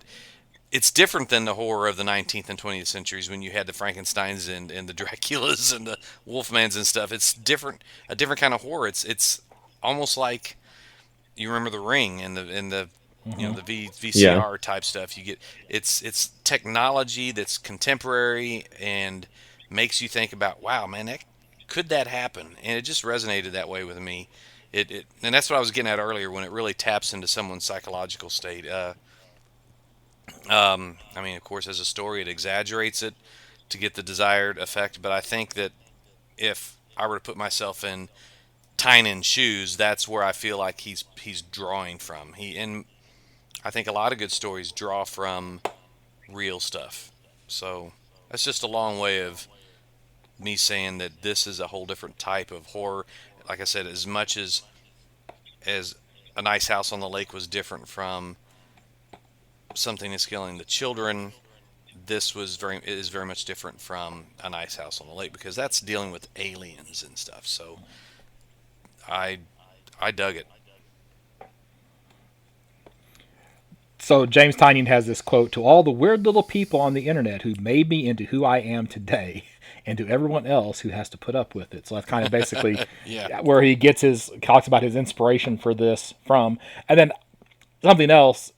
Speaker 2: it's different than the horror of the 19th and 20th centuries when you had the Frankensteins and the Draculas and the Wolfmans and stuff. It's different, a different kind of horror. It's almost like you remember the Ring and the
Speaker 1: Hmm.
Speaker 3: Yeah.
Speaker 2: VCR type stuff. You get it's technology that's contemporary and makes you think about, wow, man, could that happen? And it just resonated that way with me. And that's what I was getting at earlier when it really taps into someone's psychological state. I mean, of course, as a story, it exaggerates it to get the desired effect. But I think that if I were to put myself in Tynan's shoes, that's where I feel like he's drawing from. And I think a lot of good stories draw from real stuff. So that's just a long way of me saying that this is a whole different type of horror. Like I said, as much as A Nice House on the Lake was different from Something Is Killing the Children, this is very much different from A Nice House on the Lake because that's dealing with aliens and stuff. So I I dug it.
Speaker 1: So James Tynion has this quote: "To all the weird little people on the internet who made me into who I am today, and to everyone else who has to put up with it." So that's kind of basically
Speaker 2: Yeah.
Speaker 1: where he gets his talks about his inspiration for this from. And then something else,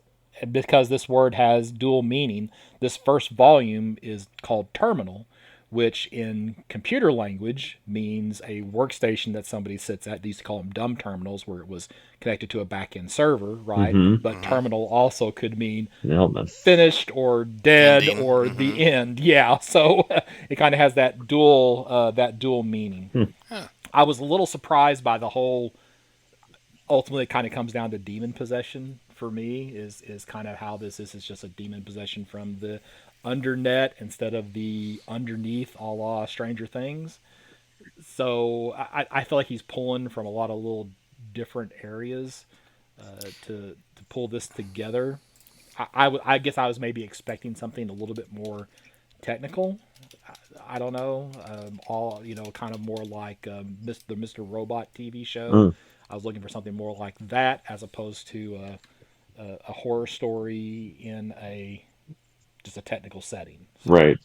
Speaker 1: because this word has dual meaning. This first volume is called Terminal, which in computer language means a workstation that somebody sits at. They used to call them dumb terminals, where it was connected to a back end server, right?
Speaker 3: Mm-hmm.
Speaker 1: But
Speaker 2: Hmm.
Speaker 1: terminal also could mean
Speaker 3: Illness.
Speaker 1: finished or dead
Speaker 2: Ending.
Speaker 1: or
Speaker 2: Hmm.
Speaker 1: the end. Yeah, so it kind of has that dual meaning.
Speaker 3: Hmm.
Speaker 2: Huh.
Speaker 1: I was a little surprised by the whole. Ultimately, it kind of comes down to demon possession for me. Is kind of how this is. It's just a demon possession from the undernet instead of the underneath, a la Stranger Things. So I feel like he's pulling from a lot of little different areas to pull this together. I guess I was maybe expecting something a little bit more technical. I don't know. All kind of more like the Mr. Robot TV show.
Speaker 3: Mm.
Speaker 1: I was looking for something more like that as opposed to a horror story in a just a technical setting. So
Speaker 3: Right.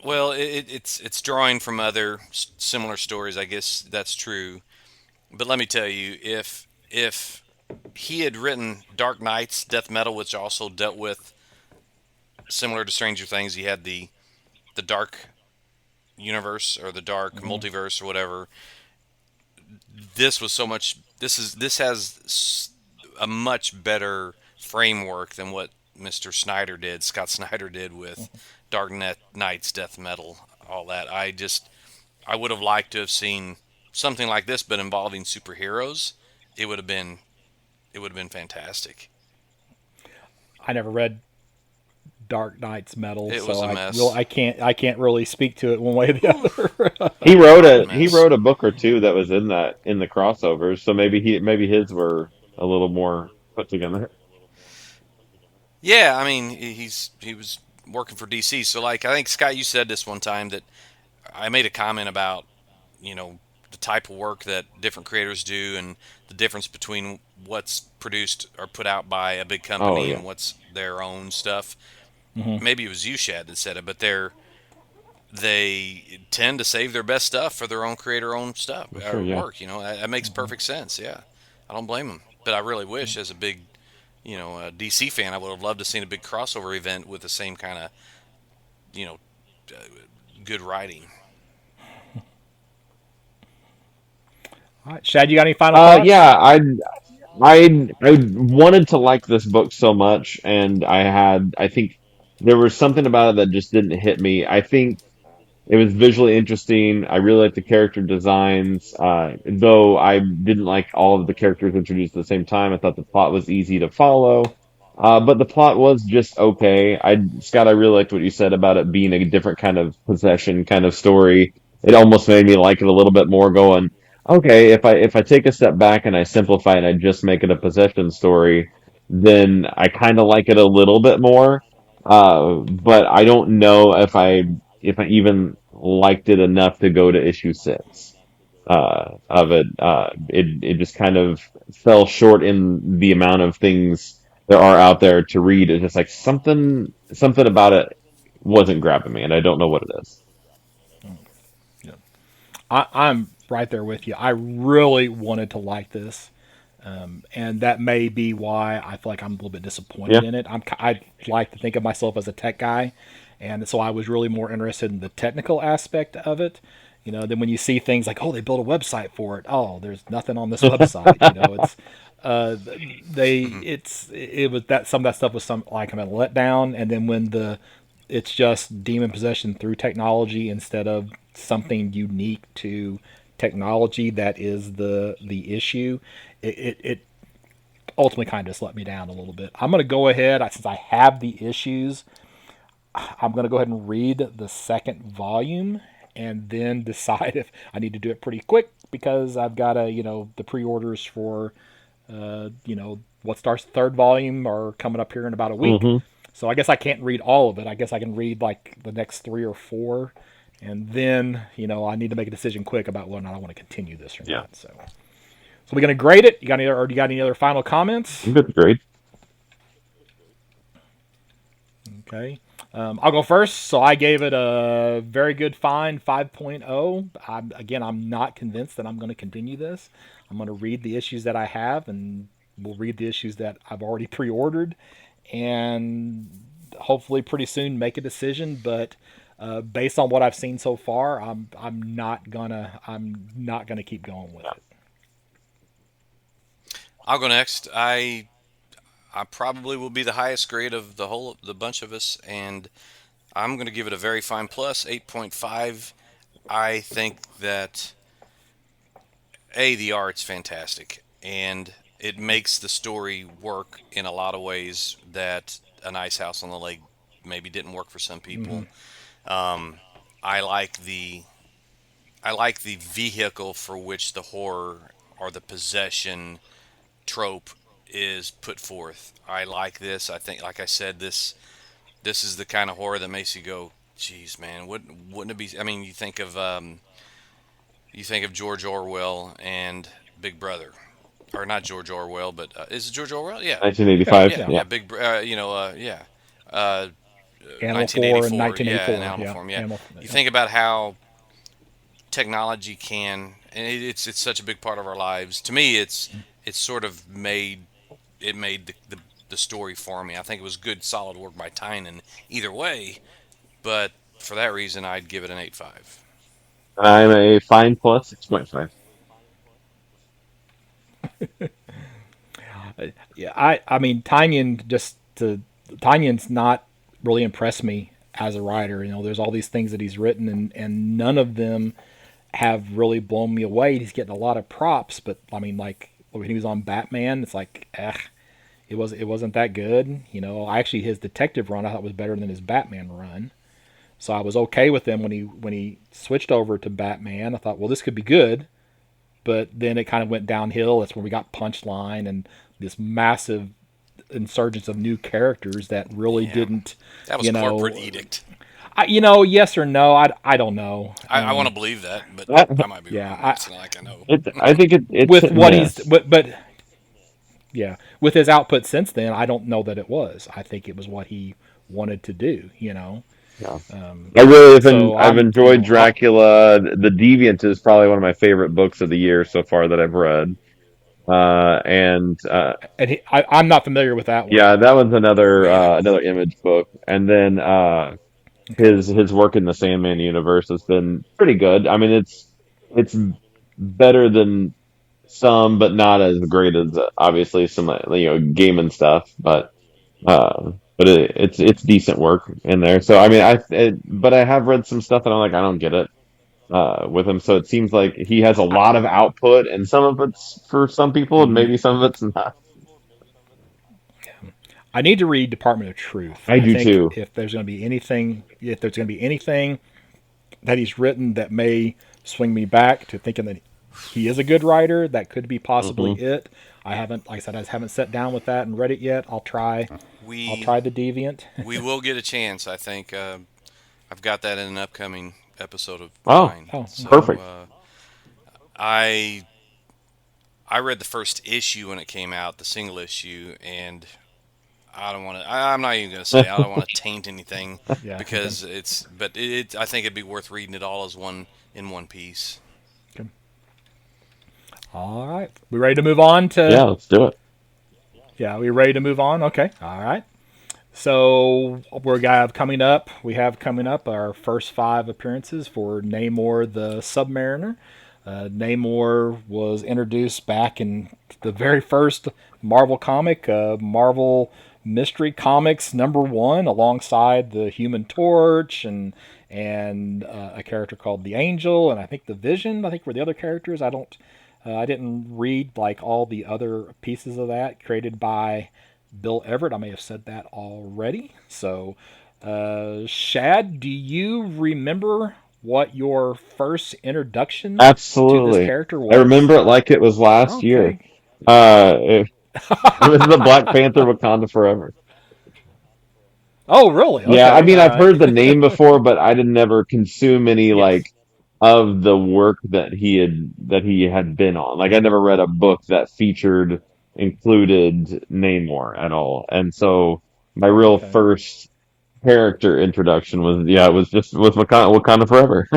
Speaker 2: Well, it's drawing from other similar stories. I guess that's true. But let me tell you, if he had written Dark Knight's Death Metal, which also dealt with similar to Stranger Things, he had the dark universe or the dark
Speaker 1: mhm.
Speaker 2: multiverse or whatever. This was so much. This has a much better framework than what Mr. Snyder did. Scott Snyder did with Knight's Death Metal. All that. I would have liked to have seen something like this, but involving superheroes. It would have been it would have been fantastic.
Speaker 1: I never read Dark Knight's Metal,
Speaker 2: It
Speaker 1: so
Speaker 2: was a mess.
Speaker 1: I can't really speak to it one way or the other.
Speaker 2: Hot
Speaker 3: He
Speaker 2: mess.
Speaker 3: wrote a book or two that was in the crossovers, so maybe his were a little more put together.
Speaker 2: Yeah, I mean he was working for DC. So like I think Scott, you said this one time that I made a comment about the type of work that different creators do and the difference between what's produced or put out by a big
Speaker 3: Oh
Speaker 2: company
Speaker 3: yeah,
Speaker 2: and what's their own stuff.
Speaker 1: Hmm.
Speaker 2: Maybe it was you, Shad, that said it, but they tend to save their best stuff for their own creator own stuff
Speaker 3: well, sure,
Speaker 2: or
Speaker 3: yeah,
Speaker 2: work. That makes
Speaker 1: Hmm.
Speaker 2: perfect sense. Yeah, I don't blame them. But I really wish, as a big DC fan, I would have loved to seen a big crossover event with the same kind of you know uh, good writing.
Speaker 1: All right, Shad, you got any final thoughts?
Speaker 3: yeah. I wanted to like this book so much, and I think there was something about it that just didn't hit me. I think it was visually interesting. I really liked the character designs, though I didn't like all of the characters introduced at the same time. I thought the plot was easy to follow. But the plot was just okay. Scott, I really liked what you said about it being a different kind of possession kind of story. It almost made me like it a little bit more going, okay, if I take a step back and I simplify and I just make it a possession story, then I kind of like it a little bit more. But I don't know if I even liked it enough to go to issue 6 of it. It just kind of fell short in the amount of things there are out there to read. It's just like something about it wasn't grabbing me, and I don't know what it is.
Speaker 1: Yeah. I'm right there with you. I really wanted to like this, and that may be why I feel like I'm a little bit disappointed
Speaker 3: Yeah.
Speaker 1: in it. I like to think of myself as a tech guy, and so I was really more interested in the technical aspect of it. Then when you see things like, oh, they built a website for it. Oh, there's nothing on this website. It's uh, it was that some of that stuff was some like I'm a letdown, and then when it's just demon possession through technology instead of something unique to technology that is the issue. It ultimately kind of just let me down a little bit. I'm going to go ahead since I have the issues. I'm going to go ahead and read the second volume and then decide if I need to do it pretty quick because I've got the pre-orders for what starts the third volume are coming up here in about a week.
Speaker 3: Hmm.
Speaker 1: So I guess I can't read all of it. I guess I can read like the next three or four, and then I need to make a decision quick about whether or not I want to continue this or
Speaker 3: Yeah.
Speaker 1: not. So we're gonna grade it. You got any other final comments?
Speaker 3: Good grade.
Speaker 1: Okay. I'll go first. So I gave it a very good fine 5.0. I'm not convinced that I'm going to continue this. I'm going to read the issues that I have, and we'll read the issues that I've already pre-ordered, and hopefully pretty soon make a decision. But based on what I've seen so far, I'm not gonna keep going with it.
Speaker 2: I'll go next. I probably will be the highest grade of the bunch of us, and I'm going to give it a very fine plus 8.5. I think that the art's fantastic, and it makes the story work in a lot of ways that a Nice House on the Lake maybe didn't work for some
Speaker 1: Mm-hmm.
Speaker 2: people. Um, I like the vehicle for which the horror or the possession trope is put forth. I like this. I think, like I said, this is the kind of horror that makes you go, "Geez, man, wouldn't it be?" I mean, you think of George Orwell and Big Brother, or not George Orwell, but is it George Orwell? Yeah,
Speaker 1: Yeah,
Speaker 3: 1985.
Speaker 2: yeah,
Speaker 1: yeah.
Speaker 3: Yeah.
Speaker 2: yeah. Uh,
Speaker 1: Animal 4 and
Speaker 2: 1984. Yeah, an
Speaker 1: 1984.
Speaker 2: animal
Speaker 1: Yeah,
Speaker 2: form. Yeah,
Speaker 1: Animal.
Speaker 2: you
Speaker 1: Yep.
Speaker 2: think about how technology can, and it's such a big part of our lives. To me, it's sort of made the story for me. I think it was good, solid work by Tynan either way, but for that reason, I'd give it an 8.5.
Speaker 3: I'm a fine plus 6.5.
Speaker 1: Yeah, I mean Tynion's not really impressed me as a writer. There's all these things that he's written, and none of them have really blown me away. He's getting a lot of props, but I mean, like when he was on Batman, it's like, it wasn't that good. I actually his detective run I thought was better than his Batman run. So I was okay with him when he switched over to Batman. I thought, well, this could be good, but then it kind of went downhill. That's when we got Punchline and this massive insurgence of new characters that really
Speaker 2: Yeah,
Speaker 1: didn't,
Speaker 2: that was
Speaker 1: you
Speaker 2: corporate
Speaker 1: know,
Speaker 2: edict.
Speaker 1: yes or no. I don't know.
Speaker 2: I want to believe that, but
Speaker 3: That,
Speaker 2: I might be
Speaker 1: Yeah,
Speaker 2: wrong. It's not like I know.
Speaker 3: I think it's
Speaker 1: with
Speaker 3: hit and
Speaker 1: what he's,
Speaker 3: miss.
Speaker 1: but yeah, with his output since then, I don't know that it was. I think it was what he wanted to do.
Speaker 3: Yeah. I've
Speaker 1: I'm,
Speaker 3: enjoyed Dracula. The Deviant is probably one of my favorite books of the year so far that I've read. And
Speaker 1: and I'm not familiar with that one.
Speaker 3: Yeah, that one's
Speaker 2: Me either.
Speaker 3: another Image book. And then
Speaker 1: Okay.
Speaker 3: his work in the Sandman universe has been pretty good. I mean, it's better than some, but not as great as obviously some game and stuff. But it's decent work in there. So I mean, but I have read some stuff that I'm like I don't get it with him. So it seems like he has a
Speaker 1: I,
Speaker 3: lot of output, and some of it's for some people, and
Speaker 1: mhm.
Speaker 3: maybe some of it's not.
Speaker 1: I need to read Department of Truth.
Speaker 3: I
Speaker 1: I
Speaker 3: do
Speaker 1: think
Speaker 3: too.
Speaker 1: if there's going to be anything that he's written that may swing me back to thinking that he is a good writer, that could be possibly
Speaker 3: Hmm.
Speaker 1: it. I haven't, like I said, I haven't sat down with that and read it yet. I'll
Speaker 2: We
Speaker 1: try the Deviant.
Speaker 2: we will get a chance. I think I've got that in an upcoming episode of
Speaker 3: Oh,
Speaker 2: mine.
Speaker 1: Oh, okay.
Speaker 2: So
Speaker 3: perfect.
Speaker 2: I I read the first issue when it came out, the single issue, and I don't want to. I'm not even going to say. I don't want to taint anything
Speaker 1: Yeah. Okay.
Speaker 2: because it's. But it. I think it'd be worth reading it all as one in one piece.
Speaker 1: Okay. All right. We ready to move on
Speaker 3: Yeah,
Speaker 1: to?
Speaker 3: let's do it.
Speaker 1: Yeah, we ready to move on? Okay. All right. So we have coming up our first 5 appearances for Namor the Submariner. Namor was introduced back in the very first Marvel comic, Marvel Mystery Comics #1, alongside the Human Torch and a character called the Angel, and I think the Vision. I think were the other characters. I didn't read like all the other pieces of that created by Bill Everett. I may have said that already. So, Shad, do you remember what your first introduction to this
Speaker 3: Absolutely.
Speaker 1: character
Speaker 3: I
Speaker 1: was?
Speaker 3: remember it like it was last year.
Speaker 1: Okay.
Speaker 3: It was the Black Panther Wakanda Forever.
Speaker 1: Oh, really?
Speaker 3: Yeah, I
Speaker 1: Okay.
Speaker 3: mean,
Speaker 1: All
Speaker 3: I've
Speaker 1: right.
Speaker 3: heard the name before, but I didn't never consume any like
Speaker 1: Yes.
Speaker 3: of the work that he had been on. Like I never read a book that included Namor at all. And so my
Speaker 1: Oh,
Speaker 3: real
Speaker 1: okay.
Speaker 3: first character introduction was just with Wakanda Forever.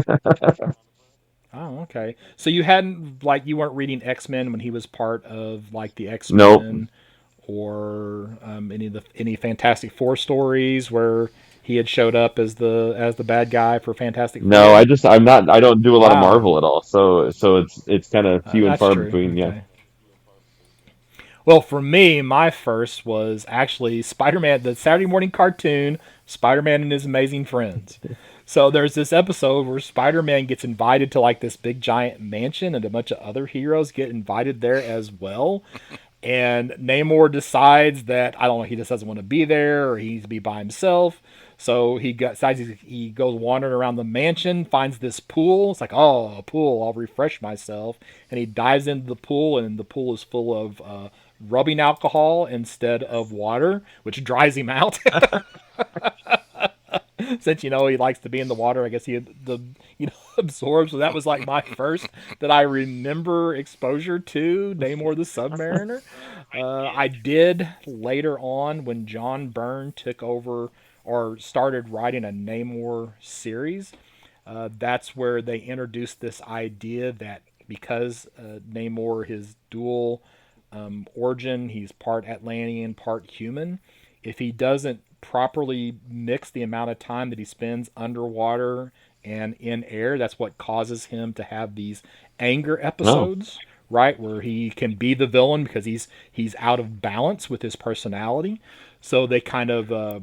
Speaker 1: Oh, okay. So you hadn't you weren't reading X Men when he was part of like the X
Speaker 3: Nope.
Speaker 1: Men or any Fantastic Four stories where he had showed up as the bad guy for Fantastic
Speaker 3: No,
Speaker 1: Four.
Speaker 3: I don't do a lot of
Speaker 1: Wow,
Speaker 3: Marvel at all. So it's kind of few and
Speaker 1: that's
Speaker 3: far
Speaker 1: true.
Speaker 3: between. Yeah.
Speaker 1: Okay. Well, for me, my first was actually Spider Man, the Saturday morning cartoon, Spider Man and His Amazing Friends. So there's this episode where Spider Man gets invited to like this big giant mansion, and a bunch of other heroes get invited there as well. And Namor decides that I don't know, he just doesn't want to be there, or he needs to be by himself. So decides he goes wandering around the mansion, finds this pool. It's like, oh, a pool, I'll refresh myself. And he dives into the pool, and the pool is full of rubbing alcohol instead of water, which dries him out. Since he likes to be in the water, I guess he absorbs. So that was like my first that I remember exposure to Namor the Submariner. I did later on when John Byrne took over or started writing a Namor series. That's where they introduced this idea that because Namor, his dual origin, he's part Atlantean, part human. If he doesn't properly mix the amount of time that he spends underwater and in air, that's what causes him to have these anger
Speaker 3: No.
Speaker 1: episodes, right? Where he can be the villain because he's out of balance with his personality. So they kind of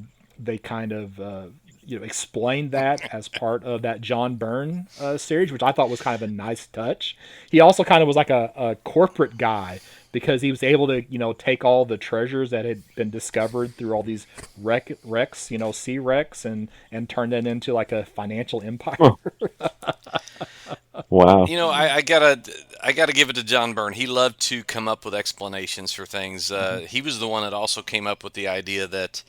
Speaker 1: explained that as part of that John Byrne series, which I thought was kind of a nice touch. He also kind of was like a corporate guy because he was able to take all the treasures that had been discovered through all these wrecks, sea wrecks, and turn that into like a financial empire.
Speaker 3: Huh. Wow.
Speaker 2: I gotta give it to John Byrne. He loved to come up with explanations for things. He was the one that also came up with the idea that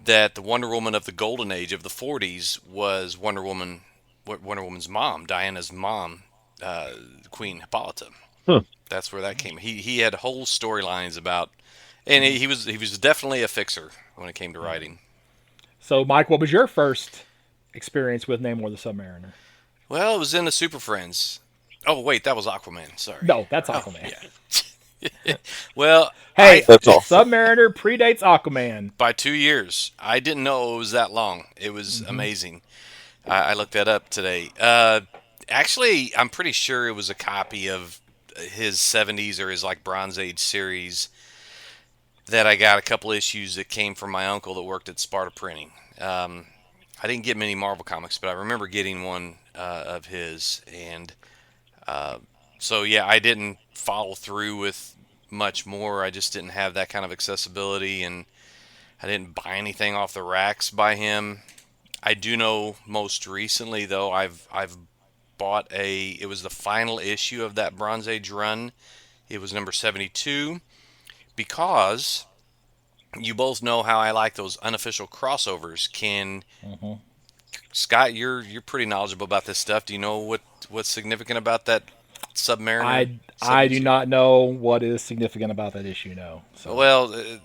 Speaker 2: the Wonder Woman of the Golden Age of the 40s was Wonder Woman's mom, Diana's mom, Queen Hippolyta.
Speaker 3: Huh.
Speaker 2: That's where that came. He had whole storylines about, and he was definitely a fixer when it came to writing.
Speaker 1: So, Mike, what was your first experience with Namor the Submariner?
Speaker 2: Well, it was in the Super Friends. Oh wait, that was Aquaman. Sorry.
Speaker 1: No, that's
Speaker 2: Oh
Speaker 1: Aquaman.
Speaker 2: yeah. Well,
Speaker 1: Hey,
Speaker 3: That's awesome.
Speaker 1: Submariner predates Aquaman.
Speaker 2: by 2 years, I didn't know it was that long. It was amazing. I looked that up today. Actually, I'm pretty sure it was a copy of his 70s or his like Bronze Age series that I got a couple issues that came from my uncle that worked at Sparta Printing. I didn't get many Marvel comics, but I remember getting one of his, and so yeah, I didn't follow through with much more. I just didn't have that kind of accessibility, and I didn't buy anything off the racks by him. I do know most recently though I've bought it was the final issue of that Bronze Age run. It was number 72 because you both know how I like those unofficial crossovers. Can
Speaker 1: Hmm.
Speaker 2: Scott, you're pretty knowledgeable about this stuff. Do you know what's significant about that Submariner
Speaker 1: I do
Speaker 2: 72?
Speaker 1: not know what is significant about that issue. No. So.
Speaker 2: Well,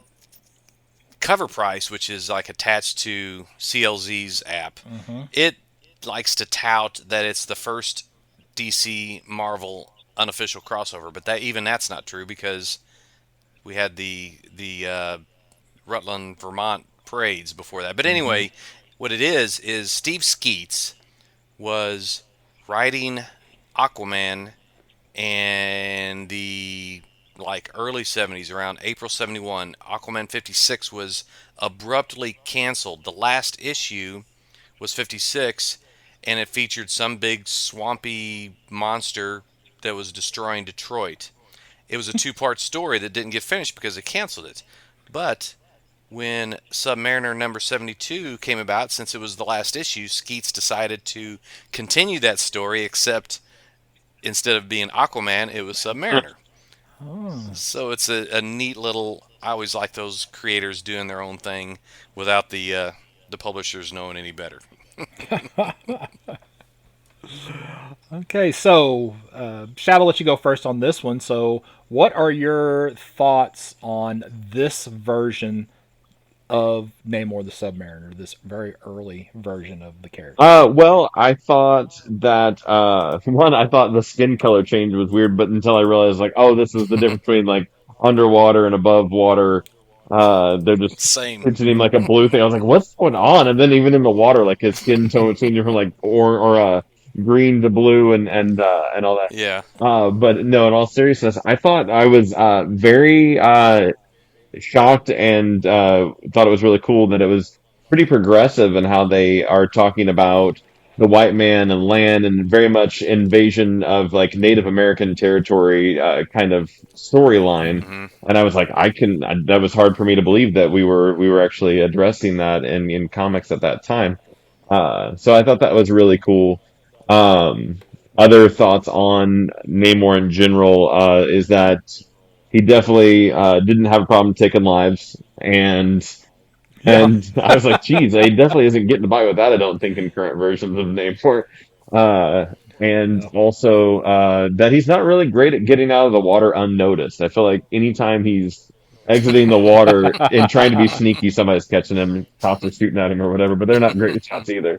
Speaker 2: Cover Price, which is like attached to CLZ's app,
Speaker 1: Hmm.
Speaker 2: it likes to tout that it's the first DC Marvel unofficial crossover, but that's not true because we had the Rutland, Vermont parades before that. But
Speaker 1: Hmm.
Speaker 2: anyway, what it is Steve Skeets was writing Aquaman and the like early 70s, around April 71. Aquaman 56 was abruptly canceled. The last issue was 56, and it featured some big swampy monster that was destroying Detroit. It was a two-part story that didn't get finished because they canceled it. But when Submariner number 72 came about, since it was the last issue, Skeets decided to continue that story, except instead of being Aquaman, it was Submariner.
Speaker 1: Oh.
Speaker 2: So it's a neat little. I always like those creators doing their own thing without the publishers knowing any better.
Speaker 1: Okay, so Shad, I'll let you go first on this one. So, what are your thoughts on this version of Namor the Submariner? This very early version of the character.
Speaker 3: Well, I thought that one, I thought the skin color change was weird, but until I realized like, oh, this is the difference between like underwater and above water. They're just
Speaker 2: Same.
Speaker 3: picturing him like a blue thing. I was like, what's going on? And then even in the water, like his skin tone changing from like green to blue and all that.
Speaker 2: Yeah.
Speaker 3: But no, in all seriousness, I thought I was very shocked and thought it was really cool that it was pretty progressive in how they are talking about the white man and land and very much invasion of like Native American territory kind of storyline.
Speaker 2: Hmm.
Speaker 3: And I was like, that was hard for me to believe that we were actually addressing that in comics at that time. So I thought that was really cool. Um, Other thoughts on Namor in general is that he definitely didn't have a problem taking lives,
Speaker 1: Yeah.
Speaker 3: and I was like, geez, he definitely isn't getting by with that. I don't think in current versions of Namor. And
Speaker 1: Yeah.
Speaker 3: also that he's not really great at getting out of the water unnoticed. I feel like anytime he's exiting the water and trying to be sneaky, somebody's catching him, cops are shooting at him or whatever. But they're not great shots either.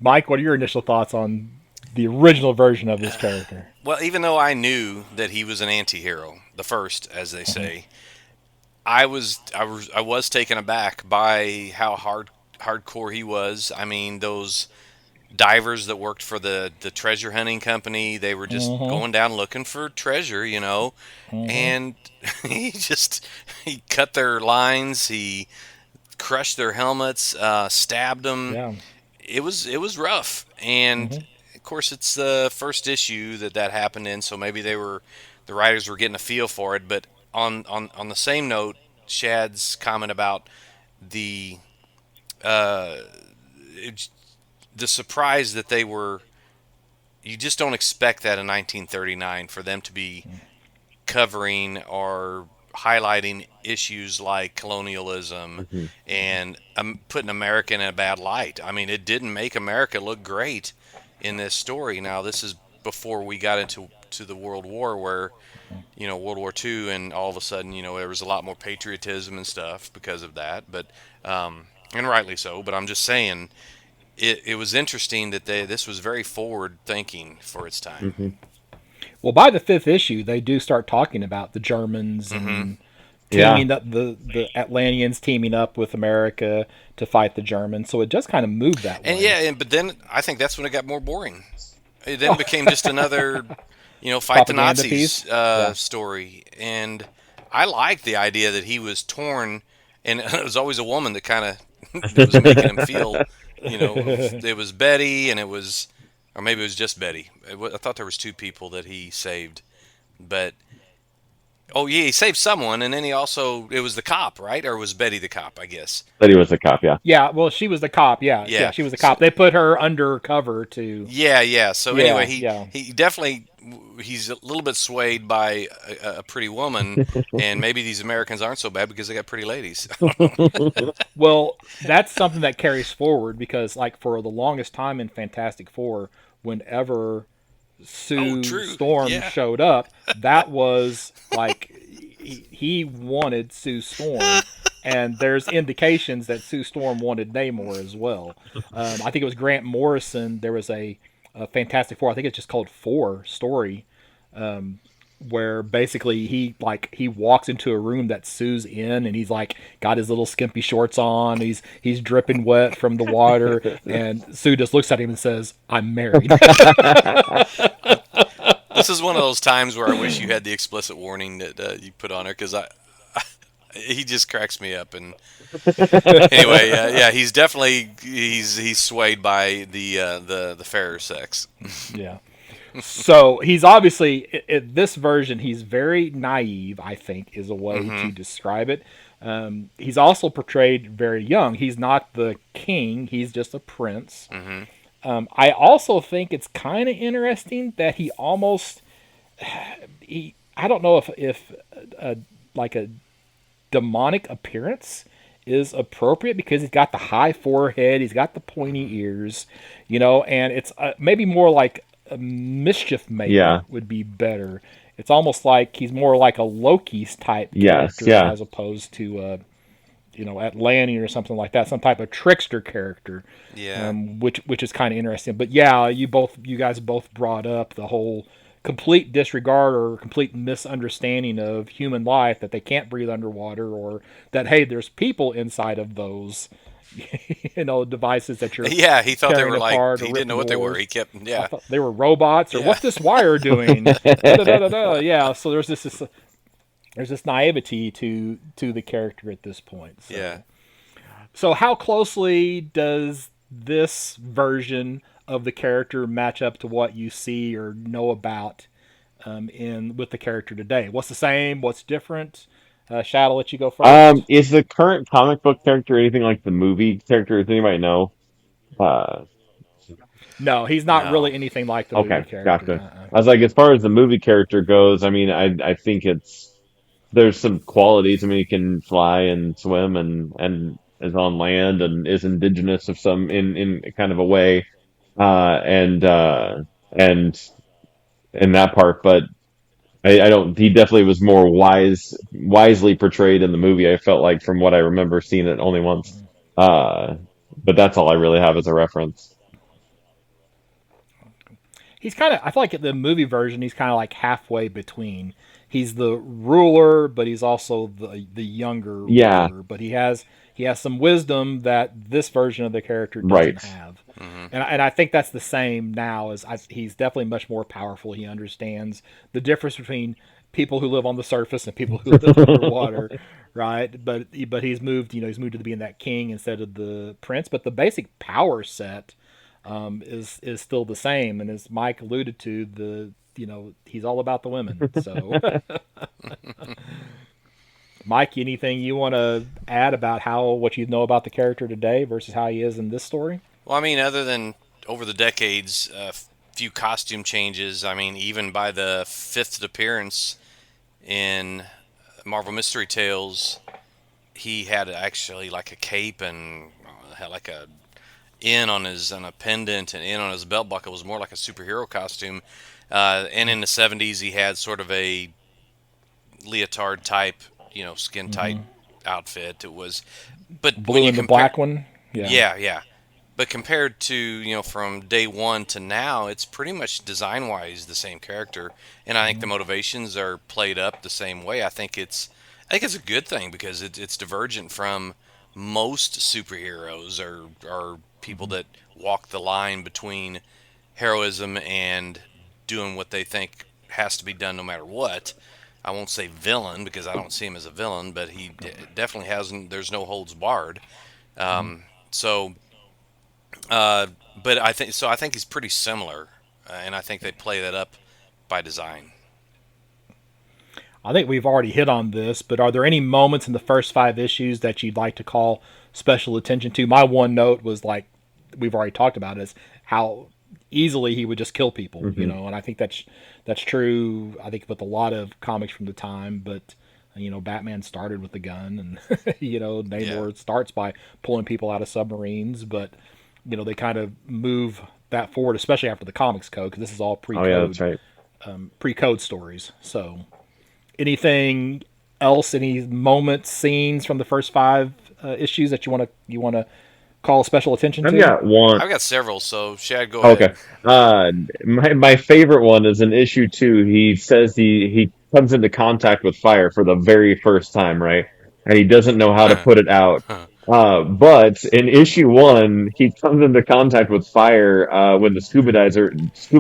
Speaker 1: Mike, what are your initial thoughts on the original version of this character?
Speaker 2: Well, even though I knew that he was an anti-hero, the first, as they
Speaker 1: Mhm.
Speaker 2: say, I was taken aback by how hardcore he was. I mean, those divers that worked for the treasure hunting company, they were just
Speaker 1: Mhm.
Speaker 2: going down looking for treasure,
Speaker 1: Mhm.
Speaker 2: and he cut their lines, he crushed their helmets, stabbed them.
Speaker 1: Yeah.
Speaker 2: It was rough, and
Speaker 1: Mhm.
Speaker 2: of course it's the first issue that happened in, so maybe the writers were getting a feel for it. But on the same note, Shad's comment about the uh, it, the surprise that they were, you just don't expect that in 1939 for them to be covering or highlighting issues like colonialism
Speaker 3: Hmm.
Speaker 2: and putting America in a bad light. I mean, it didn't make America look great in this story. Now, this is before we got into the World War, where World War II, and all of a sudden, there was a lot more patriotism and stuff because of that. But and rightly so. But I'm just saying, it was interesting that this was very forward thinking for its time.
Speaker 3: Hmm.
Speaker 1: Well, by the fifth issue, they do start talking about the Germans
Speaker 2: Hmm.
Speaker 1: and
Speaker 3: Yeah.
Speaker 1: teaming up the Atlanteans teaming up with America to fight the Germans. So it does kind of move that
Speaker 2: And
Speaker 1: way.
Speaker 2: yeah, but then I think that's when it got more boring. It then
Speaker 1: Oh,
Speaker 2: became just another, fight the
Speaker 1: propaganda piece.
Speaker 2: Nazis
Speaker 1: Yeah.
Speaker 2: story. And I liked the idea that he was torn, and it was always a woman that kind of that was making him feel, it was Betty, and it was or maybe it was just Betty. I thought there was two people that he saved, but oh yeah, he saved someone, and then he also it was the cop, right? Or was Betty the cop? I guess.
Speaker 3: That he was a cop. Yeah.
Speaker 1: Yeah, well, she was the cop. Yeah, yeah,
Speaker 2: Yeah.
Speaker 1: she was the
Speaker 2: So
Speaker 1: cop. They put her undercover to.
Speaker 2: yeah, yeah. So anyway,
Speaker 1: Yeah,
Speaker 2: he
Speaker 1: yeah.
Speaker 2: he definitely he's a little bit swayed by a pretty woman, and maybe these Americans aren't so bad because they got pretty ladies.
Speaker 1: Well, that's something that carries forward because, like, for the longest time in Fantastic Four, whenever
Speaker 2: Oh,
Speaker 1: Sue
Speaker 2: true.
Speaker 1: Storm
Speaker 2: Yeah.
Speaker 1: showed up, that was like he wanted Sue Storm, and there's indications that Sue Storm wanted Namor as well. I think it was Grant Morrison. There was a Fantastic Four. I think it's just called Four story where basically he walks into a room that Sue's in, and he's like got his little skimpy shorts on, he's dripping wet from the water, and Sue just looks at him and says, "I'm married."
Speaker 2: This is one of those times where I wish you had the explicit warning that you put on her because he just cracks me up. And anyway, yeah, he's definitely he's swayed by the fairer sex.
Speaker 1: Yeah. So he's obviously in this version he's very naive, I think is a way to
Speaker 2: Hmm.
Speaker 1: describe it. He's also portrayed very young. He's not the king, he's just a prince.
Speaker 2: Hmm.
Speaker 1: I also think it's kind of interesting that he almost he I don't know if like a demonic appearance is appropriate because he's got the high forehead, he's got the pointy ears, and it's maybe more like a mischief
Speaker 3: Yeah.
Speaker 1: maker would be better. It's almost like he's more like a Loki's type
Speaker 3: Yes.
Speaker 1: character
Speaker 3: Yeah.
Speaker 1: as opposed to Atlantean or something like that, some type of trickster character,
Speaker 2: Yeah.
Speaker 1: which is kind of interesting. But yeah, you guys both brought up the whole complete disregard or complete misunderstanding of human life, that they can't breathe underwater, or that hey, there's people inside of those devices that you're
Speaker 2: Yeah, he thought they
Speaker 1: tearing
Speaker 2: were like
Speaker 1: apart or
Speaker 2: he didn't know
Speaker 1: ripping
Speaker 2: what they were.
Speaker 1: wars.
Speaker 2: He kept
Speaker 1: I
Speaker 2: yeah
Speaker 1: thought they were robots, or
Speaker 2: yeah
Speaker 1: what's this wire doing? Da, da, da, da, da. Yeah, so there's this naivety to the character at this point.
Speaker 2: yeah.
Speaker 1: So how closely does this version of the character match up to what you see or know about in with the character today? What's the same? What's different? Shad, I'll let you go first.
Speaker 3: Is the current comic book character anything like the movie character? Does anybody know? Uh,
Speaker 1: No, he's not
Speaker 2: No.
Speaker 1: really anything like the movie
Speaker 3: okay,
Speaker 1: character.
Speaker 3: gotcha. I was like, as far as the movie character goes, I mean, I think there's some qualities. I mean, he can fly and swim and is on land and is indigenous of some in kind of a way, and and in that part, but I don't. He definitely was more wisely portrayed in the movie. I felt like from what I remember seeing it only once. Uh, but that's all I really have as a reference.
Speaker 1: He's kind of, I feel like the movie version he's kind of like halfway between. He's the ruler, but he's also the younger
Speaker 3: Yeah,
Speaker 1: ruler. But he has some wisdom that this version of the character doesn't
Speaker 3: right.
Speaker 1: have.
Speaker 2: Hmm.
Speaker 1: And I think that's the same now. He's definitely much more powerful. He understands the difference between people who live on the surface and people who live underwater, right? But he's moved to being that king instead of the prince. But the basic power set is still the same. And as Mike alluded to, he's all about the women. So, Mike, anything you want to add about what you know about the character today versus how he is in this story?
Speaker 2: Well, I mean, other than over the decades, few costume changes. I mean, even by the fifth appearance in Marvel Mystery Tales, he had actually like a cape and had like a in on a pendant and in on his belt buckle. It was more like a superhero costume. And in the '70s, he had sort of a leotard type, skin tight
Speaker 1: Mm-hmm.
Speaker 2: outfit. It was, but when
Speaker 1: Blue
Speaker 2: you
Speaker 1: and the
Speaker 2: compare,
Speaker 1: black one. Yeah.
Speaker 2: yeah, yeah. But compared to, from day one to now, it's pretty much design wise the same character. And I think the motivations are played up the same way. I think it's a good thing because it's divergent from most superheroes or people that walk the line between heroism and doing what they think has to be done no matter what. I won't say villain because I don't see him as a villain, but he definitely hasn't. There's no holds barred.
Speaker 1: Mm-hmm.
Speaker 2: So, uh, but I think so. I think he's pretty similar, and I think they play that up by design.
Speaker 1: I think we've already hit on this, but are there any moments in the first 5 issues that you'd like to call special attention to? My one note was like we've already talked about is how easily he would just kill people,
Speaker 3: Hmm.
Speaker 1: and I think that's true. I think with a lot of comics from the time, but Batman started with a gun, and
Speaker 2: Yeah.
Speaker 1: Namor starts by pulling people out of submarines, but they kind of move that forward, especially after the comics code, because this is all
Speaker 3: Oh yeah, that's right.
Speaker 1: pre-code stories. So anything else? Any moments, scenes from the first 5 issues that you want to call special attention
Speaker 3: I've
Speaker 1: to?
Speaker 3: got one.
Speaker 2: I've got several, so Shad, go
Speaker 3: Okay.
Speaker 2: ahead.
Speaker 3: My favorite one is in issue 2. He says he comes into contact with fire for the very first time, right? And he doesn't know how to put it out. But in issue 1, he comes into contact with fire when the scuba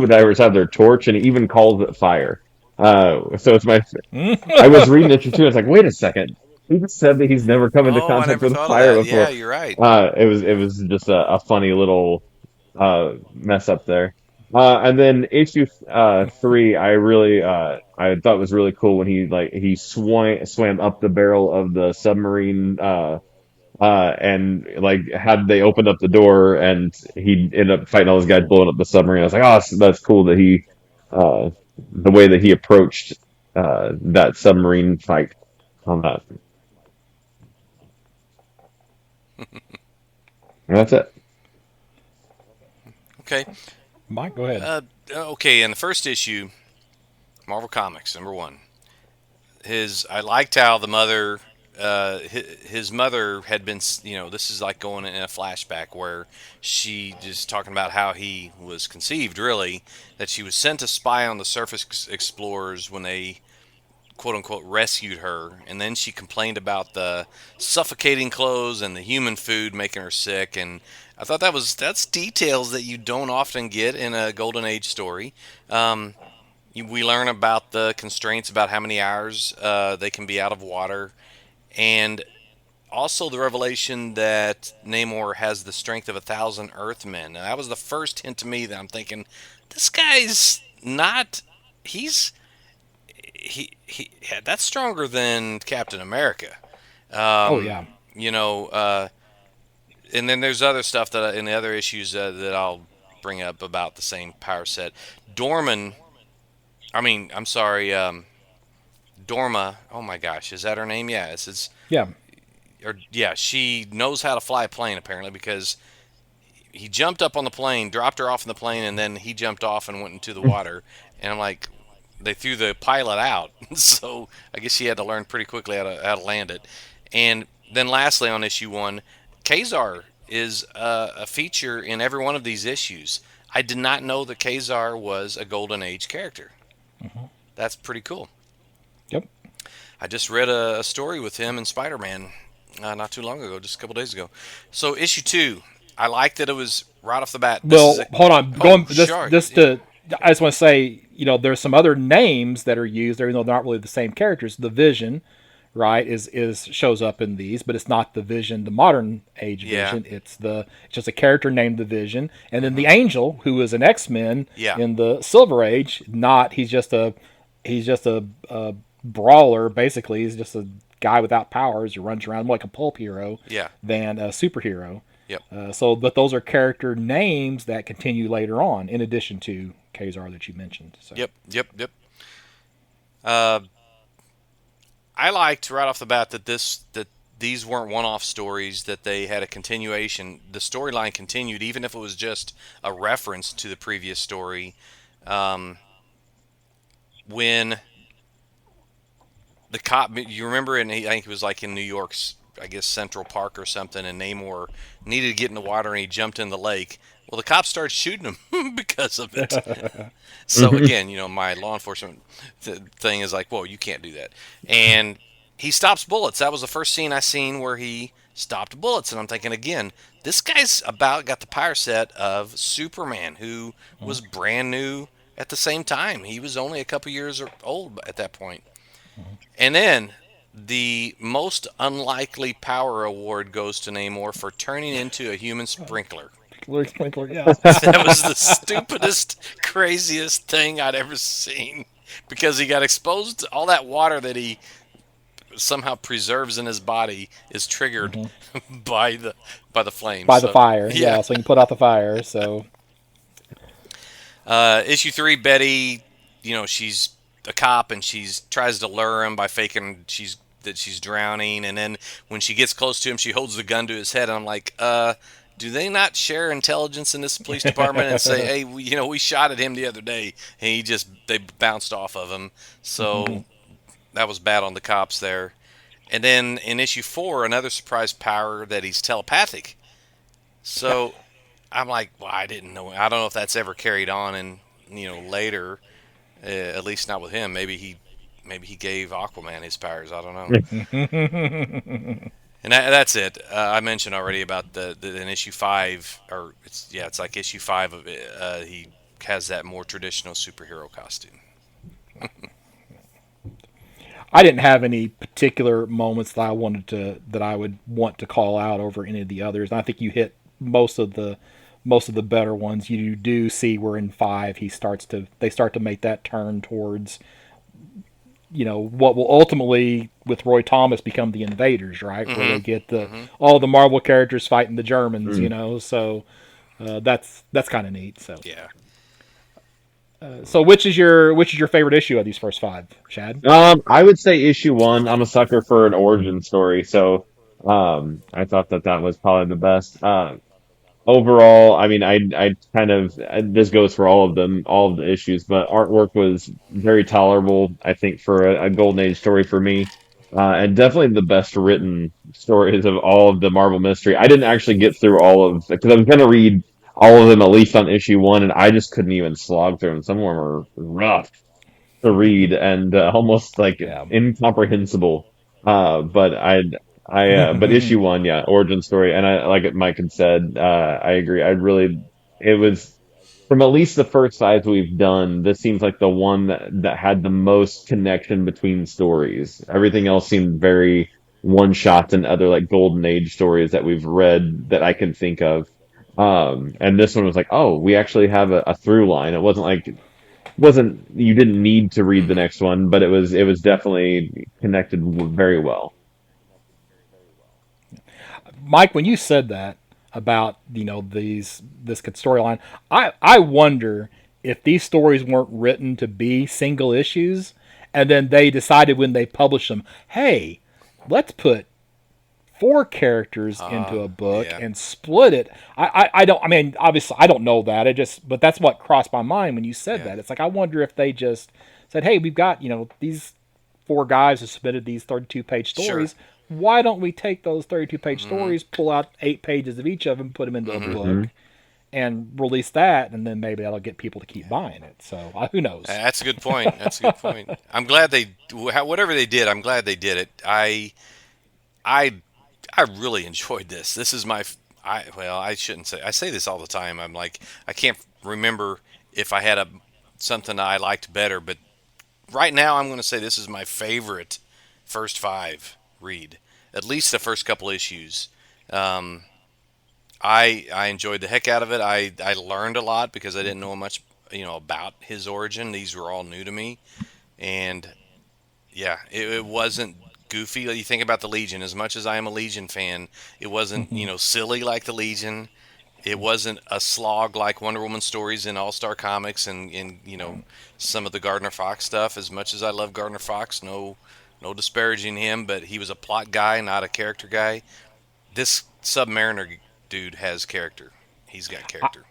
Speaker 3: divers have their torch, and he even calls it fire. So it's my. I was reading issue 2. I was like, wait a second. He just said that he's never come into
Speaker 2: Oh, I
Speaker 3: contact
Speaker 2: never
Speaker 3: with
Speaker 2: thought of
Speaker 3: fire
Speaker 2: that. Yeah,
Speaker 3: before.
Speaker 2: you're right.
Speaker 3: It was just a funny little mess up there. And then issue 3, I thought was really cool when he swam up the barrel of the submarine and like had they opened up the door and he ended up fighting all those guys blowing up the submarine. I was like, oh, that's cool that he the way that he approached that submarine fight on that. And that's it.
Speaker 2: Okay.
Speaker 1: Mike, go ahead.
Speaker 2: Okay. In the first issue, Marvel Comics #1. I liked how the mother, his mother had been. This is like going in a flashback where she just talking about how he was conceived. Really, that she was sent to spy on the surface explorers when they quote unquote rescued her, and then she complained about the suffocating clothes and the human food making her sick. And I thought that's details that you don't often get in a golden age story. We learn about the constraints about how many hours they can be out of water, and also the revelation that Namor has the strength of 1,000 Earthmen. Now, that was the first hint to me that I'm thinking, this guy's not. He that's stronger than Captain America.
Speaker 1: Oh
Speaker 2: Um,
Speaker 1: yeah.
Speaker 2: you know, uh, and then there's other stuff in the other issues that I'll bring up about the same power set. Dorman, I'm sorry, Dorma. Oh my gosh, is that her name? Yeah, it's
Speaker 1: Yeah.
Speaker 2: or yeah, she knows how to fly a plane apparently because he jumped up on the plane, dropped her off in the plane, and then he jumped off and went into the water. And I'm like, they threw the pilot out, so I guess she had to learn pretty quickly how to land it. And then lastly, on issue 1, Kazar is a feature in every one of these issues. I did not know that Kazar was a Golden Age character. That's pretty cool.
Speaker 1: Yep.
Speaker 2: I just read a story with him and Spider-Man not too long ago, just a couple days ago. So issue 2, I like that it was right off the bat. This is
Speaker 1: Well,
Speaker 2: a
Speaker 1: hold on.
Speaker 2: oh
Speaker 1: Going
Speaker 2: sure
Speaker 1: this to I just want to say, there's some other names that are used, even though they're not really the same characters. The Vision, right, is shows up in these, but it's not the Vision, the modern age
Speaker 2: yeah
Speaker 1: Vision. It's just a character named the Vision, and then the
Speaker 2: hmm
Speaker 1: Angel, who is an X-Men
Speaker 2: yeah
Speaker 1: in the Silver Age. Not he's just a brawler. Basically, he's just a guy without powers who runs around more like a pulp hero
Speaker 2: yeah
Speaker 1: than a superhero.
Speaker 2: yep
Speaker 1: But those are character names that continue later on, in addition to Kazar that you mentioned. So,
Speaker 2: yep. Uh, I liked right off the bat that these weren't one-off stories, that they had a continuation. The storyline continued, even if it was just a reference to the previous story. Um, when the cop, you remember, I think it was like in New York's, I guess, Central Park or something, and Namor needed to get in the water and he jumped in the lake. Well, the cops started shooting him because of it. So
Speaker 3: Hmm.
Speaker 2: again, my law enforcement thing is like, whoa, you can't do that. And he stops bullets. That was the first scene I seen where he stopped bullets, and I'm thinking again, this guy's about got the power set of Superman, who was brand new at the same time. He was only a couple years old at that point. And then the most unlikely power award goes to Namor for turning into a human sprinkler.
Speaker 1: Sprinkler, yeah.
Speaker 2: That was the stupidest, craziest thing I'd ever seen. Because he got exposed to all that water that he somehow preserves in his body is triggered
Speaker 1: Hmm.
Speaker 2: by the flames.
Speaker 1: By the
Speaker 2: So
Speaker 1: fire,
Speaker 2: yeah.
Speaker 1: yeah, so he can put out the fire. So
Speaker 2: Issue 3, Betty, she's a cop and she's tries to lure him by faking she's drowning, and then when she gets close to him, she holds the gun to his head, and I'm like, do they not share intelligence in this police department and say, hey, we shot at him the other day, and they bounced off of him, so that was bad on the cops there. And then in issue 4, another surprise power that he's telepathic. So I'm like, well, I didn't know. I don't know if that's ever carried on, and later, at least not with him. Maybe he gave Aquaman his powers. I don't know. And that's it. I mentioned already about the in issue 5, or it's like issue 5 of it. He has that more traditional superhero costume.
Speaker 1: I didn't have any particular moments that I would want to call out over any of the others. And I think you hit most of the better ones. You do see where in 5 they start to make that turn towards what will ultimately with Roy Thomas become the Invaders, right? Where they get all the Marvel characters fighting the Germans, So that's kind of neat. So
Speaker 2: Yeah.
Speaker 1: so which is your favorite issue of these first 5, Chad?
Speaker 3: I would say issue 1. I'm a sucker for an origin story, so I thought that was probably the best. Overall, I mean, I kind of this goes for all of them, all of the issues, but artwork was very tolerable. I think for a golden age story for me, and definitely the best written stories of all of the Marvel mystery. I didn't actually get through all of because I was going to read all of them at least on issue 1, and I just couldn't even slog through them. Some of them were rough to read and almost like
Speaker 1: Yeah.
Speaker 3: incomprehensible. But but issue 1, yeah, origin story, and I like Mike had said, I agree. It was from at least the first 5 we've done. This seems like the one that had the most connection between stories. Everything else seemed very one shot and other like golden age stories that we've read that I can think of. And this one was like, oh, we actually have a through line. It wasn't you didn't need to read the next one, but it was definitely connected very well.
Speaker 1: Mike, when you said that about this storyline, I wonder if these stories weren't written to be single issues, and then they decided when they published them, hey, let's put 4 characters into a book
Speaker 2: Yeah.
Speaker 1: and split it. I don't. I mean, obviously, I don't know that. But that's what crossed my mind when you said
Speaker 2: Yeah.
Speaker 1: that. It's like I wonder if they just said, hey, we've got these 4 guys who submitted these 32-page
Speaker 2: Sure.
Speaker 1: stories. Why don't we take those 32-page stories, pull out 8 pages of each of them, put them into a book, and release that, and then maybe that'll get people to keep buying it. So who knows?
Speaker 2: That's a good point. That's a good point. I'm glad whatever they did. I'm glad they did it. I I really enjoyed this. This is I shouldn't say. I say this all the time. I'm like, I can't remember if I had something I liked better, but right now I'm going to say this is my favorite first 5 read. At least the first couple issues. Um, I enjoyed the heck out of it. I learned a lot because I didn't know much about his origin. These were all new to me, and yeah, it wasn't goofy. You think about the Legion. As much as I am a Legion fan, it wasn't silly like the Legion. It wasn't a slog like Wonder Woman stories in All Star Comics and some of the Gardner Fox stuff. As much as I love Gardner Fox, no disparaging him, but he was a plot guy, not a character guy. This Submariner dude has character. He's got character.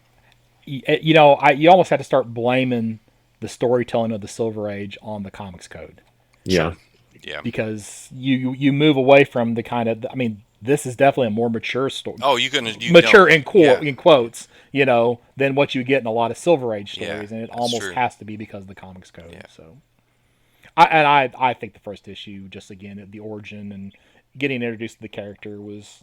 Speaker 1: You almost have to start blaming the storytelling of the Silver Age on the comics code,
Speaker 3: Yeah.
Speaker 2: Sure. Yeah.
Speaker 1: because you move away from the kind of, I mean, this is definitely a more mature story,
Speaker 2: Oh,
Speaker 1: mature in
Speaker 2: yeah.
Speaker 1: in quotes, than what you get in a lot of Silver Age
Speaker 2: Yeah,
Speaker 1: stories, and it
Speaker 2: that's
Speaker 1: almost
Speaker 2: true.
Speaker 1: has to be because of the comics code.
Speaker 2: Yeah.
Speaker 1: So, I think the first issue, just again the origin and getting introduced to the character was,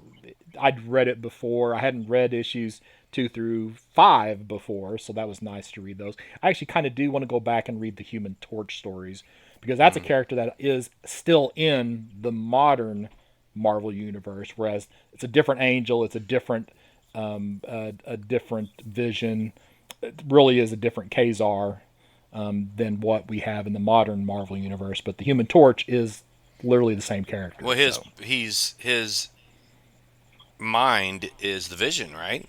Speaker 1: I'd read it before. I hadn't read issues 2 through 5 before, so that was nice to read those. I actually kind of do want to go back and read the Human Torch stories, because that's a character that is still in the modern Marvel universe, whereas it's a different Angel, it's a different a different Vision. It really is a different Kazar than what we have in the modern Marvel universe. But the Human Torch is literally the same character.
Speaker 2: Well,
Speaker 1: So.
Speaker 2: his mind is the Vision, right?